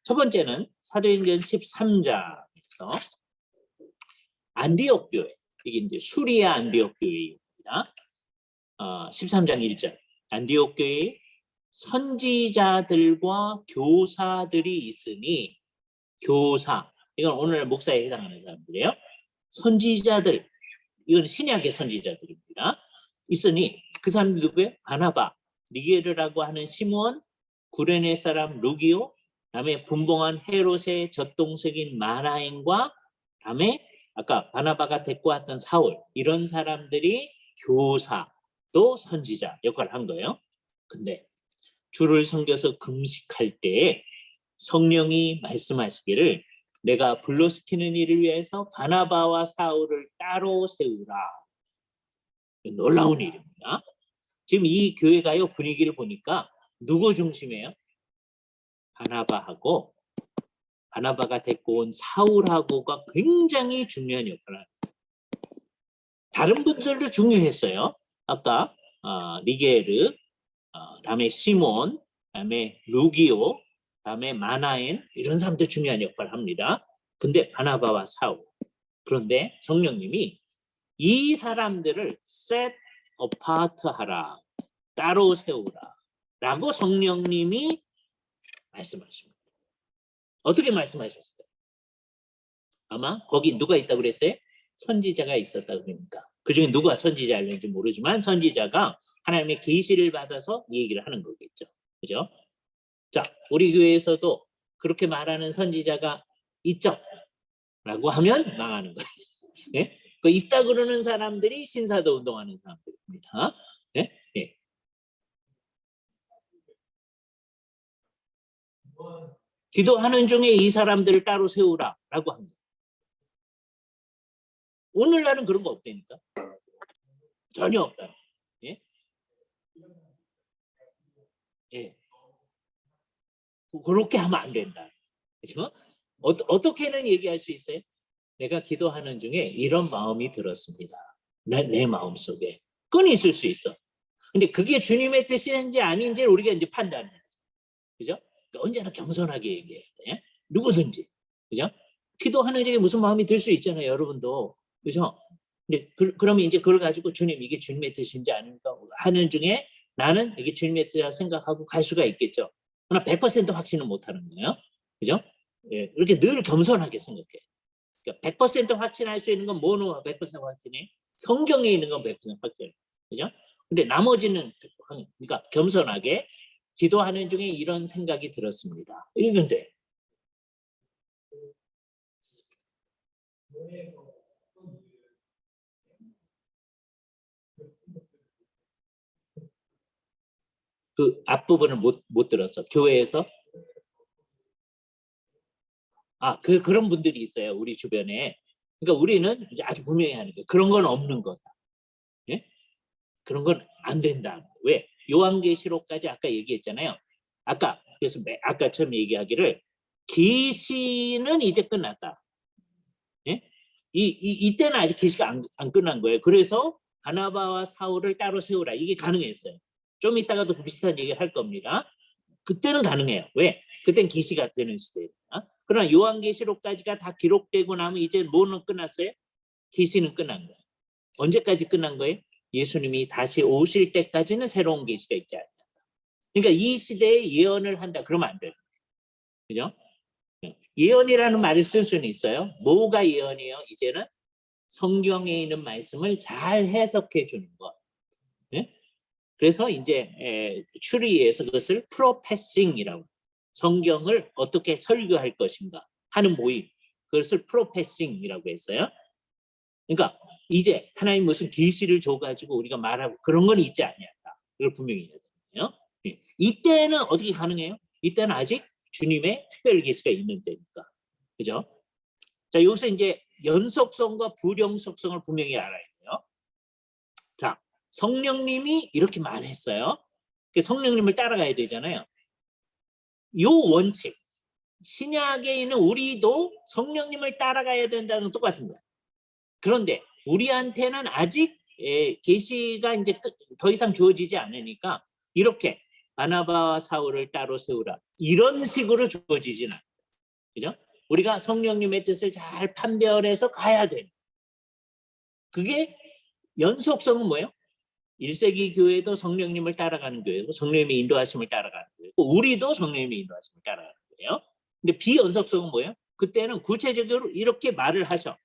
[SPEAKER 1] 첫 번째는 사도행전 13장에서 안디옥 교회. 이게 이제 수리아 안디옥 교회입니다. 13장 1절. 안디옥 교회에 선지자들과 교사들이 있으니 교사. 이건 오늘 목사에 해당하는 사람들이에요. 선지자들. 이건 신약의 선지자들입니다. 있으니 그 사람들 누구예요? 바나바, 니게르라고 하는 시므온, 구레네 사람 루기오, 다음에 분봉한 헤롯의 젖동생인 마나엔과 다음에 아까 바나바가 데리고 왔던 사울 이런 사람들이 교사 또 선지자 역할을 한 거예요. 근데 주를 섬겨서 금식할 때 성령이 말씀하시기를 내가 불러시키는 일을 위해서 바나바와 사울을 따로 세우라. 놀라운 일입니다. 지금 이 교회가요 분위기를 보니까 누구 중심이에요? 바나바하고 바나바가 데리고 온 사울하고가 굉장히 중요한 역할을 합니다. 다른 분들도 중요했어요. 아까 니게르, 다음에 시몬, 다음에 루기오, 다음에 마나엔 이런 사람들 중요한 역할을 합니다. 근데 바나바와 사울. 그런데 성령님이 이 사람들을 set apart 하라. 따로 세우라. 라고 성령님이 말씀하십니다. 어떻게 말씀하셨을까요? 아마 거기 누가 있다고 그랬어요? 선지자가 있었다고 그러니까. 그중에 누가 선지자였는지 모르지만 선지자가 하나님의 계시를 받아서 이 얘기를 하는 거겠죠. 그죠? 자, 우리 교회에서도 그렇게 말하는 선지자가 있죠? 라고 하면 망하는 거예요. 예? 그 있다 그러는 사람들이 신사도 운동하는 사람들입니다. 예? 예. 기도하는 중에 이 사람들을 따로 세우라 라고 합니다. 오늘날은 그런 거 없다니까. 전혀 없다. 예? 예. 그렇게 하면 안 된다. 그렇죠? 어떻게는 얘기할 수 있어요? 내가 기도하는 중에 이런 마음이 들었습니다. 내 마음 속에. 그건 있을 수 있어. 근데 그게 주님의 뜻인지 아닌지를 우리가 이제 판단해야 돼. 그죠? 그러니까 언제나 겸손하게 얘기해야 돼. 누구든지. 그죠? 기도하는 중에 무슨 마음이 들 수 있잖아요, 여러분도. 그죠? 근데 그러면 이제 그걸 가지고 주님 이게 주님의 뜻인지 아닌가 하는 중에 나는 이게 주님의 뜻이라고 생각하고 갈 수가 있겠죠. 그러나 100% 확신은 못 하는 거예요. 그죠? 예, 이렇게 늘 겸손하게 생각해. 그러니까 100% 확신할 수 있는 건 뭐노 100% 확신해? 성경에 있는 건 100% 확신해. 그죠? 근데 나머지는 그러니까 겸손하게 기도하는 중에 이런 생각이 들었습니다. 이러면 돼. 그 앞부분을 못 들었어. 교회에서. 그런 분들이 있어요. 우리 주변에. 그러니까 우리는 이제 아주 분명히 하는 거예요. 그런 건 없는 거다. 예? 그런 건 안 된다. 왜? 요한계시록까지 아까 얘기했잖아요. 그래서 아까 처음 얘기하기를 계시는 이제 끝났다. 예? 이때는 아직 계시가 안 끝난 거예요. 그래서 바나바와 사울을 따로 세우라. 이게 가능했어요. 좀 이따가도 비슷한 얘기를 할 겁니다. 그때는 가능해요. 왜? 그때는 계시가 되는 시대입니다. 그러나 요한계시록까지가 다 기록되고 나면 이제 뭐는 끝났어요? 계시는 끝난 거예요. 언제까지 끝난 거예요? 예수님이 다시 오실 때까지는 새로운 계시가 있지 않냐. 그러니까 이 시대에 예언을 한다. 그러면 안 돼요. 그죠? 예언이라는 말을 쓸 수는 있어요. 뭐가 예언이에요? 이제는 성경에 있는 말씀을 잘 해석해 주는 것. 네? 그래서 이제 추리에서 그것을 프로페싱이라고, 성경을 어떻게 설교할 것인가 하는 모임, 그것을 프로페싱이라고 했어요. 그러니까 이제 하나님 무슨 계시를 줘가지고 우리가 말하고 그런 건 있지 않냐다. 이걸 분명히 해야 되거든요. 이때는 어떻게 가능해요? 이때는 아직 주님의 특별 계시가 있는 때니까. 그죠? 자, 여기서 이제 연속성과 불연속성을 분명히 알아야 돼요. 자, 성령님이 이렇게 말했어요. 성령님을 따라가야 되잖아요. 요 원칙, 신약에 있는 우리도 성령님을 따라가야 된다는 똑같은 거예요. 그런데 우리한테는 아직 계시가 이제 더 이상 주어지지 않으니까 이렇게 바나바와 사울을 따로 세우라, 이런 식으로 주어지지는 않아요. 그죠? 우리가 성령님의 뜻을 잘 판별해서 가야 돼요. 그게 연속성은 뭐예요? 1세기 교회도 성령님을 따라가는 교회고 성령님의 인도하심을 따라가는 교회고 우리도 성령님의 인도하심을 따라가는 거예요. 근데 비연속성은 뭐예요? 그때는 구체적으로 이렇게 말을 하셔.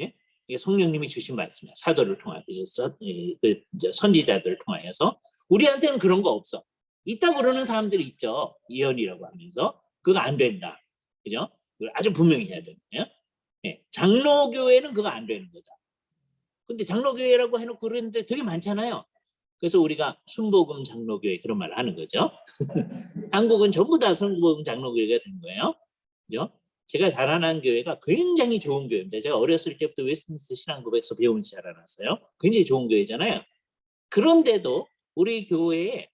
[SPEAKER 1] 예? 이게 성령님이 주신 말씀이야. 사도를 통하여서, 선지자들을 통하여서. 우리한테는 그런 거 없어. 있다고 그러는 사람들이 있죠. 예언이라고 하면서. 그거 안 된다. 그죠? 아주 분명히 해야 돼요. 예? 장로교회는 그거 안 되는 거다. 근데 장로교회라고 해놓고 그러는데 되게 많잖아요. 그래서 우리가 순복음 장로교회 그런 말을 하는 거죠. 한국은 전부 다 순복음 장로교회가 된 거예요. 그죠? 제가 자라난 교회가 굉장히 좋은 교회입니다. 제가 어렸을 때부터 웨스트민스터 신앙고백에서 배우면서 자라났어요. 굉장히 좋은 교회잖아요. 그런데도 우리 교회에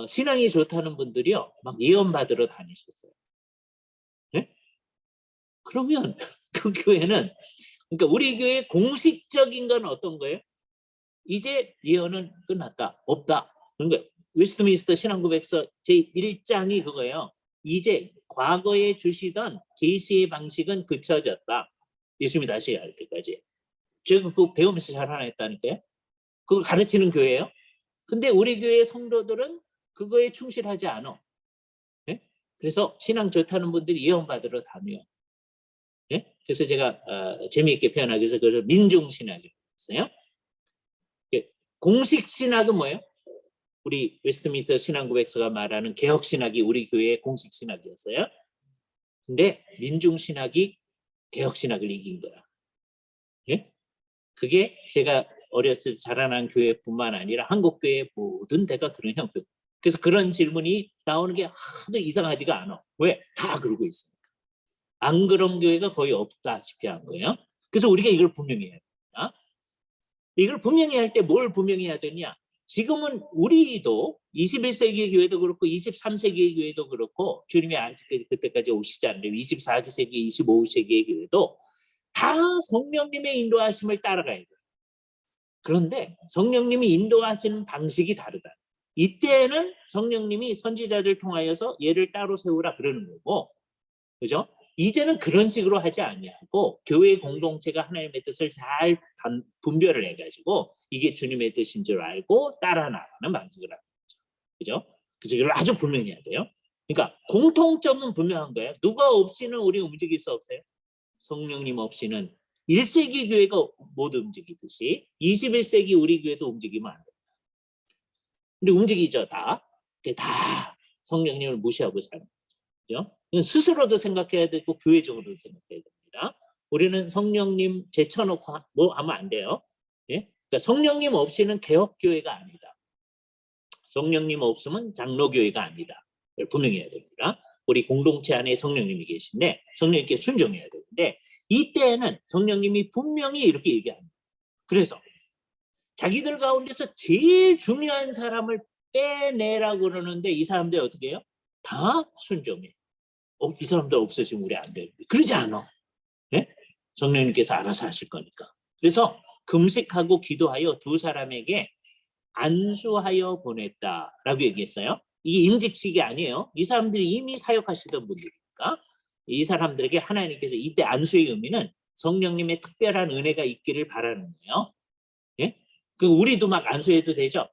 [SPEAKER 1] 신앙이 좋다는 분들이요, 막 예언 받으러 다니셨어요. 네? 그러면 그 교회는, 그러니까 우리 교회 공식적인 건 어떤 거예요? 이제 예언은 끝났다, 없다, 그런 거예요. 웨스트민스터 신앙고백서 제1장이 그거예요. 이제 과거에 주시던 계시의 방식은 그쳐졌다. 예수님이 다시 할 때까지. 제가 그거 배우면서 자라났다니까요. 그걸 가르치는 교회예요. 근데 우리 교회 성도들은 그거에 충실하지 않아. 예? 그래서 신앙 좋다는 분들이 예언받으러 다녀요. 예? 그래서 제가 재미있게 표현하기 위해서 그걸 민중신학이라고 했어요. 공식 신학은 뭐예요? 우리 웨스트민스터 신앙고백서가 말하는 개혁신학이 우리 교회의 공식 신학이었어요. 근데 민중신학이 개혁신학을 이긴 거야. 예? 그게 제가 어렸을 때 자라난 교회뿐만 아니라 한국교회 모든 데가 그런 형태. 그래서 그런 질문이 나오는 게 하도 이상하지가 않아. 왜? 다 그러고 있으니까. 안 그런 교회가 거의 없다시피 한 거예요. 그래서 우리가 이걸 분명히 해야 됩니다. 이걸 분명히 할 때 뭘 분명히 해야 되냐? 지금은 우리도 21세기 교회도 그렇고 23세기 교회도 그렇고 주님이 아직까지 그때까지 오시지 않는데 24세기, 25세기의 교회도 다 성령님의 인도하심을 따라가야 돼요. 그런데 성령님이 인도하시는 방식이 다르다. 이때는 성령님이 선지자들 통하여서 얘를 따로 세우라 그러는 거고, 그죠? 이제는 그런 식으로 하지 아니하고 교회 공동체가 하나님의 뜻을 잘 분별을 해가지고 이게 주님의 뜻인 줄 알고 따라 나가는 방식을 하는 거죠. 그죠? 그래서 이걸 아주 분명히 해야 돼요. 그러니까 공통점은 분명한 거예요. 누가 없이는 우리 움직일 수 없어요. 성령님 없이는 1세기 교회가 못 움직이듯이 21세기 우리 교회도 움직이면 안 돼요. 근데 움직이죠, 다. 다 성령님을 무시하고 사는 거죠. 스스로도 생각해야 되고 교회적으로도 생각해야 됩니다. 우리는 성령님 제쳐놓고 뭐 하면 안 돼요. 예? 그러니까 성령님 없이는 개혁교회가 아니다. 성령님 없으면 장로교회가 아니다. 분명히 해야 됩니다. 우리 공동체 안에 성령님이 계신데 성령님께 순종해야 되는데 이때는 성령님이 분명히 이렇게 얘기합니다. 그래서 자기들 가운데서 제일 중요한 사람을 빼내라고 그러는데 이 사람들이 어떻게 해요? 다 순종해. 이 사람들 없어지면 우리 안 돼. 그러지 않아. 예? 성령님께서 알아서 하실 거니까. 그래서 금식하고 기도하여 두 사람에게 안수하여 보냈다라고 얘기했어요. 이게 임직식이 아니에요. 이 사람들이 이미 사역하시던 분들이니까 이 사람들에게 하나님께서 이때 안수의 의미는 성령님의 특별한 은혜가 있기를 바라는 거예요. 예? 그 우리도 막 안수해도 되죠?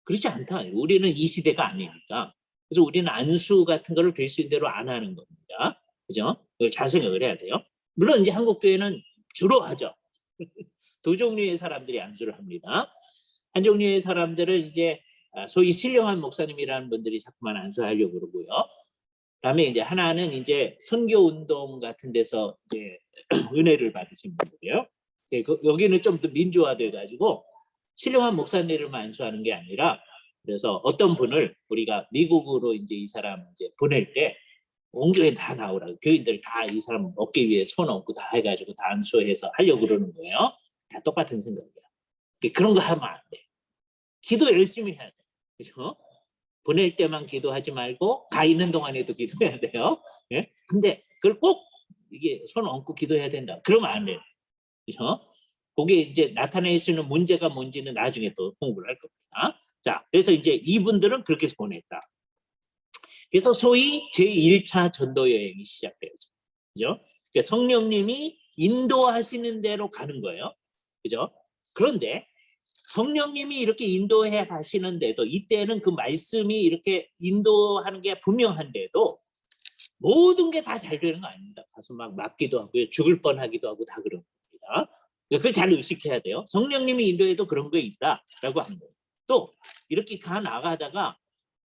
[SPEAKER 1] 그렇지 않다. 우리는 이 시대가 아니니까. 그래서 우리는 안수 같은 거를 될 수 있는 대로 안 하는 겁니다. 그죠? 그걸 잘 생각을 해야 돼요. 물론 이제 한국 교회는 주로 하죠. 두 종류의 사람들이 안수를 합니다. 한 종류의 사람들을 이제 소위 신령한 목사님이라는 분들이 자꾸만 안수하려고 그러고요. 그다음에 이제 하나는 이제 선교 운동 같은 데서 이제 은혜를 받으신 분들이에요. 여기는 좀 더 민주화돼 가지고 신령한 목사님들만 안수하는 게 아니라 그래서 어떤 분을 우리가 미국으로 이제 이 사람 이제 보낼 때 온 교회 다 나오라. 교인들 다 이 사람 어깨 위에 손 얹고 다 해가지고 다 안수해서 하려고 그러는 거예요. 다 똑같은 생각이야. 그런 거 하면 안 돼. 기도 열심히 해야 돼. 그렇죠? 보낼 때만 기도하지 말고 가 있는 동안에도 기도해야 돼요. 예? 근데 그걸 꼭 이게 손 얹고 기도해야 된다. 그러면 안 돼요. 그렇죠? 그게 이제 나타낼 수 있는 문제가 뭔지는 나중에 또 공부를 할 겁니다. 자, 그래서 이제 이분들은 그렇게 해서 보냈다. 그래서 소위 제1차 전도 여행이 시작되죠. 그죠? 그러니까 성령님이 인도하시는 대로 가는 거예요. 그죠? 그런데 성령님이 이렇게 인도해 가시는데도 이때는 그 말씀이 이렇게 인도하는 게 분명한데도 모든 게 다 잘 되는 거 아닙니다. 가서 막 맞기도 하고요. 죽을 뻔하기도 하고 다 그런 겁니다. 그걸 잘 의식해야 돼요. 성령님이 인도해도 그런 게 있다라고 하는 거예요. 또 이렇게 가 나가다가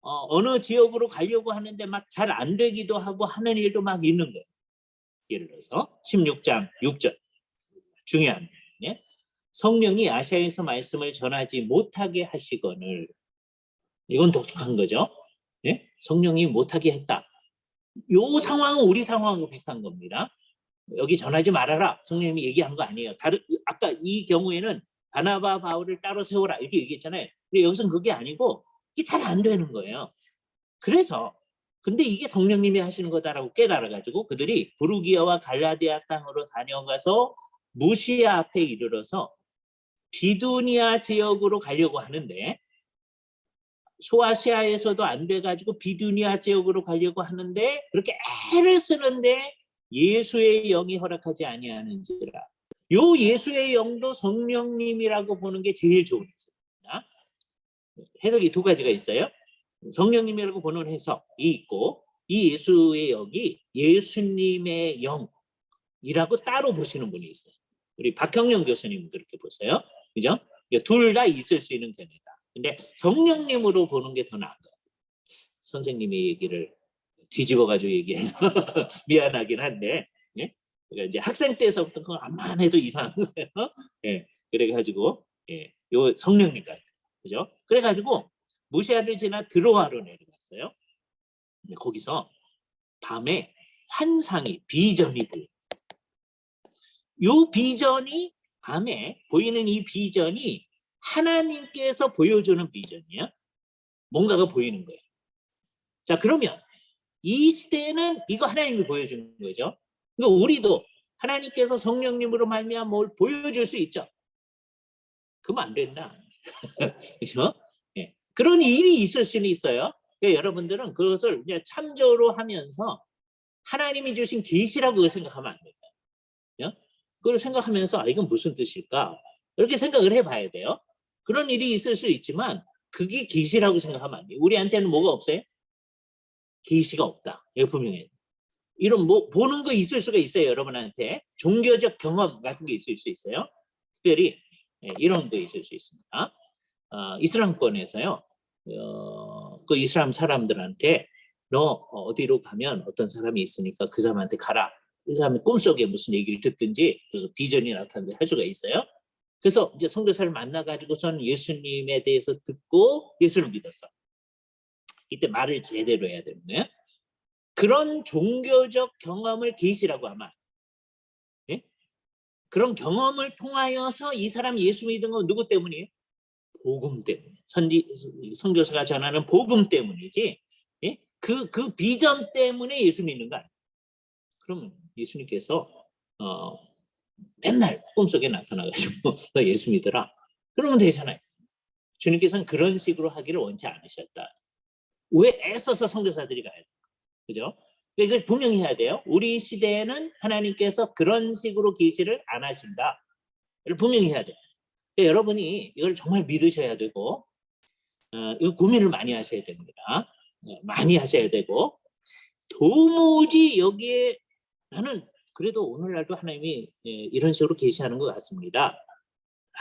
[SPEAKER 1] 어느 지역으로 가려고 하는데 막 잘 안 되기도 하고 하는 일도 막 있는 거예요. 예를 들어서 16장 6절 중요한 예? 성령이 아시아에서 말씀을 전하지 못하게 하시거늘 이건 독특한 거죠. 예? 성령이 못하게 했다. 이 상황은 우리 상황하고 비슷한 겁니다. 여기 전하지 말아라. 성령님이 얘기한 거 아니에요. 아까 이 경우에는 바나바 바울을 따로 세워라 이렇게 얘기했잖아요. 근데 여기서는 그게 아니고 이게 잘 안 되는 거예요. 그래서 근데 이게 성령님이 하시는 거다라고 깨달아가지고 그들이 부르기아와 갈라디아 땅으로 다녀가서 무시아 앞에 이르러서 비두니아 지역으로 가려고 하는데 소아시아에서도 안 돼가지고 비두니아 지역으로 가려고 하는데 그렇게 애를 쓰는데 예수의 영이 허락하지 아니하는지라. 요 예수의 영도 성령님이라고 보는 게 제일 좋은 해석입니다. 해석이 두 가지가 있어요. 성령님이라고 보는 해석이 있고 이 예수의 영이 예수님의 영이라고 따로 보시는 분이 있어요. 우리 박형령 교수님은 그렇게 보세요. 그죠? 둘 다 있을 수 있는 견해다. 근데 성령님으로 보는 게 더 나은 것 같아요. 선생님의 얘기를 뒤집어가지고 얘기해서 미안하긴 한데, 예? 그러니까 이제 학생 때서부터 그거 암만 해도 이상한 거예요. 예. 그래가지고, 예. 요 성령님 같아요. 그죠? 그래가지고, 무시아를 지나 드로아로 내려갔어요. 근데 거기서 밤에 환상이, 비전이 보여요. 요 비전이, 밤에 보이는 이 비전이 하나님께서 보여주는 비전이야. 뭔가가 보이는 거예요. 자, 그러면 이 시대에는 이거 하나님이 보여주는 거죠. 그러니까 우리도 하나님께서 성령님으로 말미암아 뭘 보여줄 수 있죠. 그러면 안 된다. 그렇죠? 예. 그런 일이 있을 수는 있어요. 그러니까 여러분들은 그것을 그냥 참조로 하면서 하나님이 주신 계시라고 생각하면 안 돼요. 그걸 생각하면서 이건 무슨 뜻일까? 이렇게 생각을 해봐야 돼요. 그런 일이 있을 수 있지만 그게 계시라고 생각하면 안 돼요. 우리한테는 뭐가 없어요? 계시가 없다. 이거 분명해요. 이런 뭐 보는 거 있을 수가 있어요. 여러분한테 종교적 경험 같은 게 있을 수 있어요. 특별히 이런 거 있을 수 있습니다. 이슬람권에서요. 그 이슬람 사람들한테 너 어디로 가면 어떤 사람이 있으니까 그 사람한테 가라. 그 사람이 꿈속에 무슨 얘기를 듣든지 그래서 비전이 나타나는지 할 수가 있어요. 그래서 이제 선교사를 만나가지고선 예수님에 대해서 듣고 예수를 믿었어. 이때 말을 제대로 해야 되는 거예요. 그런 종교적 경험을 계시라고 아마. 예? 그런 경험을 통하여서 이 사람이 예수 믿은 건 누구 때문이에요? 복음 때문에. 선교사가 전하는 복음 때문이지. 예? 그 비전 때문에 예수 믿는 거 아니에요. 그러면 예수님께서 맨날 꿈속에 나타나가지고 너 예수 믿어라. 그러면 되잖아요. 주님께서는 그런 식으로 하기를 원치 않으셨다. 왜 애써서 선교사들이 가요? 그죠? 이걸 분명히 해야 돼요. 우리 시대에는 하나님께서 그런 식으로 계시를 안 하신다. 이걸 분명히 해야 돼요. 그러니까 여러분이 이걸 정말 믿으셔야 되고 이거 고민을 많이 하셔야 됩니다. 많이 하셔야 되고 도무지 여기에 나는 그래도 오늘날도 하나님이 이런 식으로 계시하는 것 같습니다.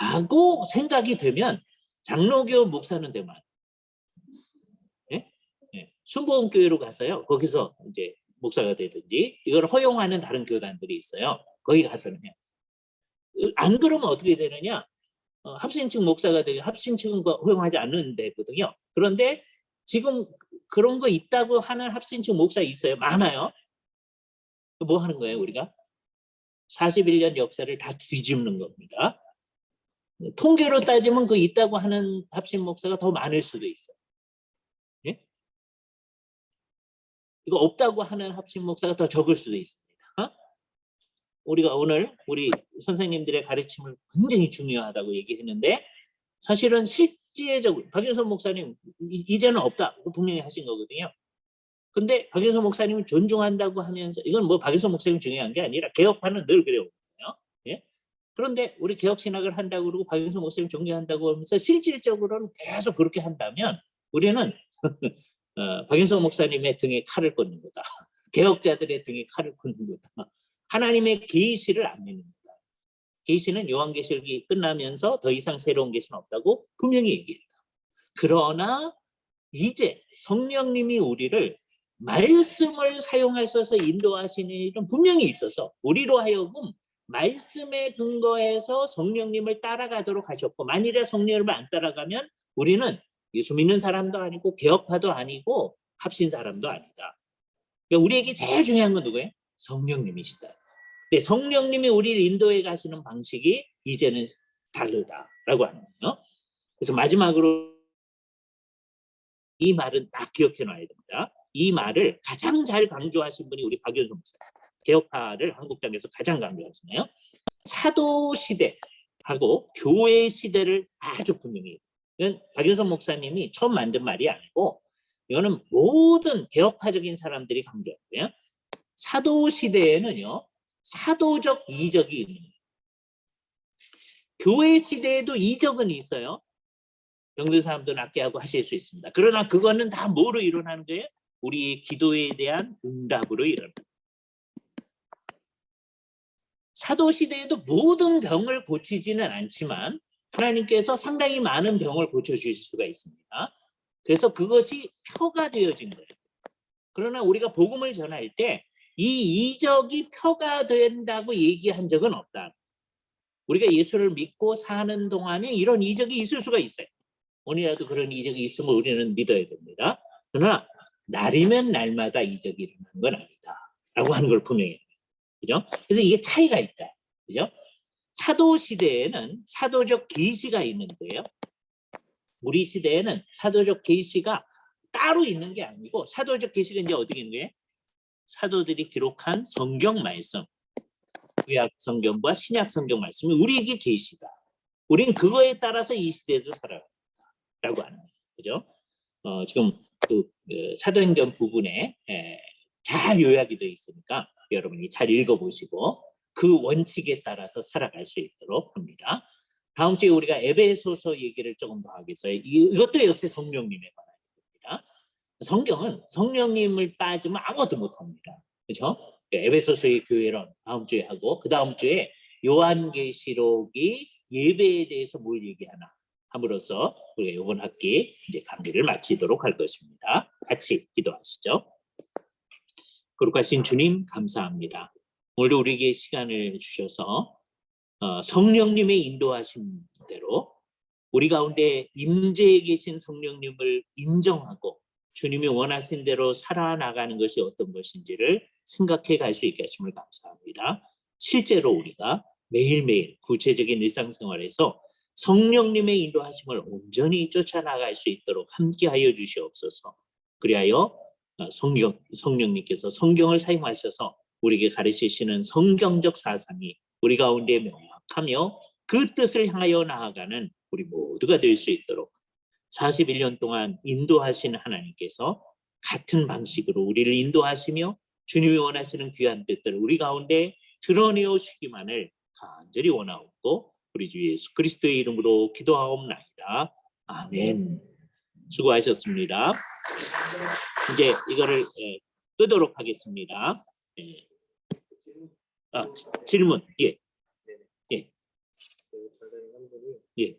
[SPEAKER 1] 라고 생각이 되면 장로교 목사는 되면 순복음교회로 가서요. 거기서 이제 목사가 되든지 이걸 허용하는 다른 교단들이 있어요. 거기 가서는 안 그러면 어떻게 되느냐? 합신측 목사가 되고 합신측은 허용하지 않는 데거든요. 그런데 지금 그런 거 있다고 하는 합신측 목사 있어요. 많아요. 뭐 하는 거예요, 우리가? 41년 역사를 다 뒤집는 겁니다. 통계로 따지면 그 있다고 하는 합신 목사가 더 많을 수도 있어요. 예? 이거 없다고 하는 합신 목사가 더 적을 수도 있습니다. 우리가 오늘 우리 선생님들의 가르침을 굉장히 중요하다고 얘기했는데 사실은 실제적으로 박윤선 목사님 이제는 없다 분명히 하신 거거든요. 근데 박윤선 목사님을 존중한다고 하면서 이건 뭐 박윤선 목사님 중요한 게 아니라 개혁파는 늘 그래요. 예? 그런데 우리 개혁신학을 한다고 그러고 박윤선 목사님 존경한다고 하면서 실질적으로는 계속 그렇게 한다면 우리는 박윤선 목사님의 등에 칼을 꽂는 거다. 개혁자들의 등에 칼을 꽂는 거다. 하나님의 계시를 안 믿는 거다. 계시는 요한계시록이 끝나면서 더 이상 새로운 계시는 없다고 분명히 얘기해요. 그러나 이제 성령님이 우리를 말씀을 사용하셔서 인도하시는 일은 분명히 있어서 우리로 하여금 말씀에 근거해서 성령님을 따라가도록 하셨고 만일에 성령님을 안 따라가면 우리는 예수 믿는 사람도 아니고 개혁파도 아니고 합신 사람도 아니다. 그러니까 우리에게 제일 중요한 건 누구예요? 성령님이시다. 근데 성령님이 우리를 인도해 가시는 방식이 이제는 다르다라고 하는 거예요. 그래서 마지막으로 이 말은 딱 기억해 놔야 됩니다. 이 말을 가장 잘 강조하신 분이 우리 박윤수 목사. 개혁파를 한국당에서 가장 강조하시네요. 사도 시대하고 교회 시대를 아주 분명히 이건 박윤선 목사님이 처음 만든 말이 아니고 이거는 모든 개혁파적인 사람들이 강조하고요. 사도 시대에는요, 사도적 이적이 있는 거예요. 교회 시대에도 이적은 있어요. 병든 사람도 낫게 하고 하실 수 있습니다. 그러나 그거는 다 뭐로 일어나는 거예요? 우리의 기도에 대한 응답으로 일어나는 거예요. 사도 시대에도 모든 병을 고치지는 않지만 하나님께서 상당히 많은 병을 고쳐주실 수가 있습니다. 그래서 그것이 표가 되어진 거예요. 그러나 우리가 복음을 전할 때 이 이적이 표가 된다고 얘기한 적은 없다. 우리가 예수를 믿고 사는 동안에 이런 이적이 있을 수가 있어요. 오늘이라도 그런 이적이 있으면 우리는 믿어야 됩니다. 그러나 날이면 날마다 이적이 일어나는 건 아니다 라고 하는 걸 분명히 해요. 그죠? 그래서 이게 차이가 있다. 그죠? 사도 시대에는 사도적 계시가 있는데요. 우리 시대에는 사도적 계시가 따로 있는 게 아니고 사도적 계시가 이제 어떻게 있는 거예요? 사도들이 기록한 성경 말씀, 구약 성경과 신약 성경 말씀이 우리에게 계시다. 우리는 그거에 따라서 이 시대에도 살아간다라고 하는 거예요. 그죠? 지금 그 사도행전 부분에 잘 요약이 되어 있으니까 여러분이 잘 읽어보시고 그 원칙에 따라서 살아갈 수 있도록 합니다. 다음 주에 우리가 에베소서 얘기를 조금 더 하겠어요. 이것도 역시 성령님에 관한 겁니다. 성경은 성령님을 빠지면 아무것도 못합니다. 그렇죠? 에베소서의 교회론 다음 주에 하고 그 다음 주에 요한계시록이 예배에 대해서 뭘 얘기하나 함으로써 우리가 이번 학기 이제 강의를 마치도록 할 것입니다. 같이 기도하시죠. 거룩하신 주님 감사합니다. 오늘도 우리에게 시간을 주셔서 성령님의 인도하심대로 우리 가운데 임재해 계신 성령님을 인정하고 주님이 원하신 대로 살아나가는 것이 어떤 것인지를 생각해 갈 수 있게 하심을 감사합니다. 실제로 우리가 매일매일 구체적인 일상생활에서 성령님의 인도하심을 온전히 쫓아나갈 수 있도록 함께하여 주시옵소서. 그리하여 성령님께서 성경을 사용하셔서 우리에게 가르치시는 성경적 사상이 우리 가운데 명확하며 그 뜻을 향하여 나아가는 우리 모두가 될 수 있도록 41년 동안 인도하신 하나님께서 같은 방식으로 우리를 인도하시며 주님이 원하시는 귀한 뜻들을 우리 가운데 드러내어 주시기만을 간절히 원하옵고 우리 주 예수 그리스도의 이름으로 기도하옵나이다. 아멘. 수고하셨습니다. 이제 이거를 끄도록 하겠습니다. 질문. 예. 예. 예.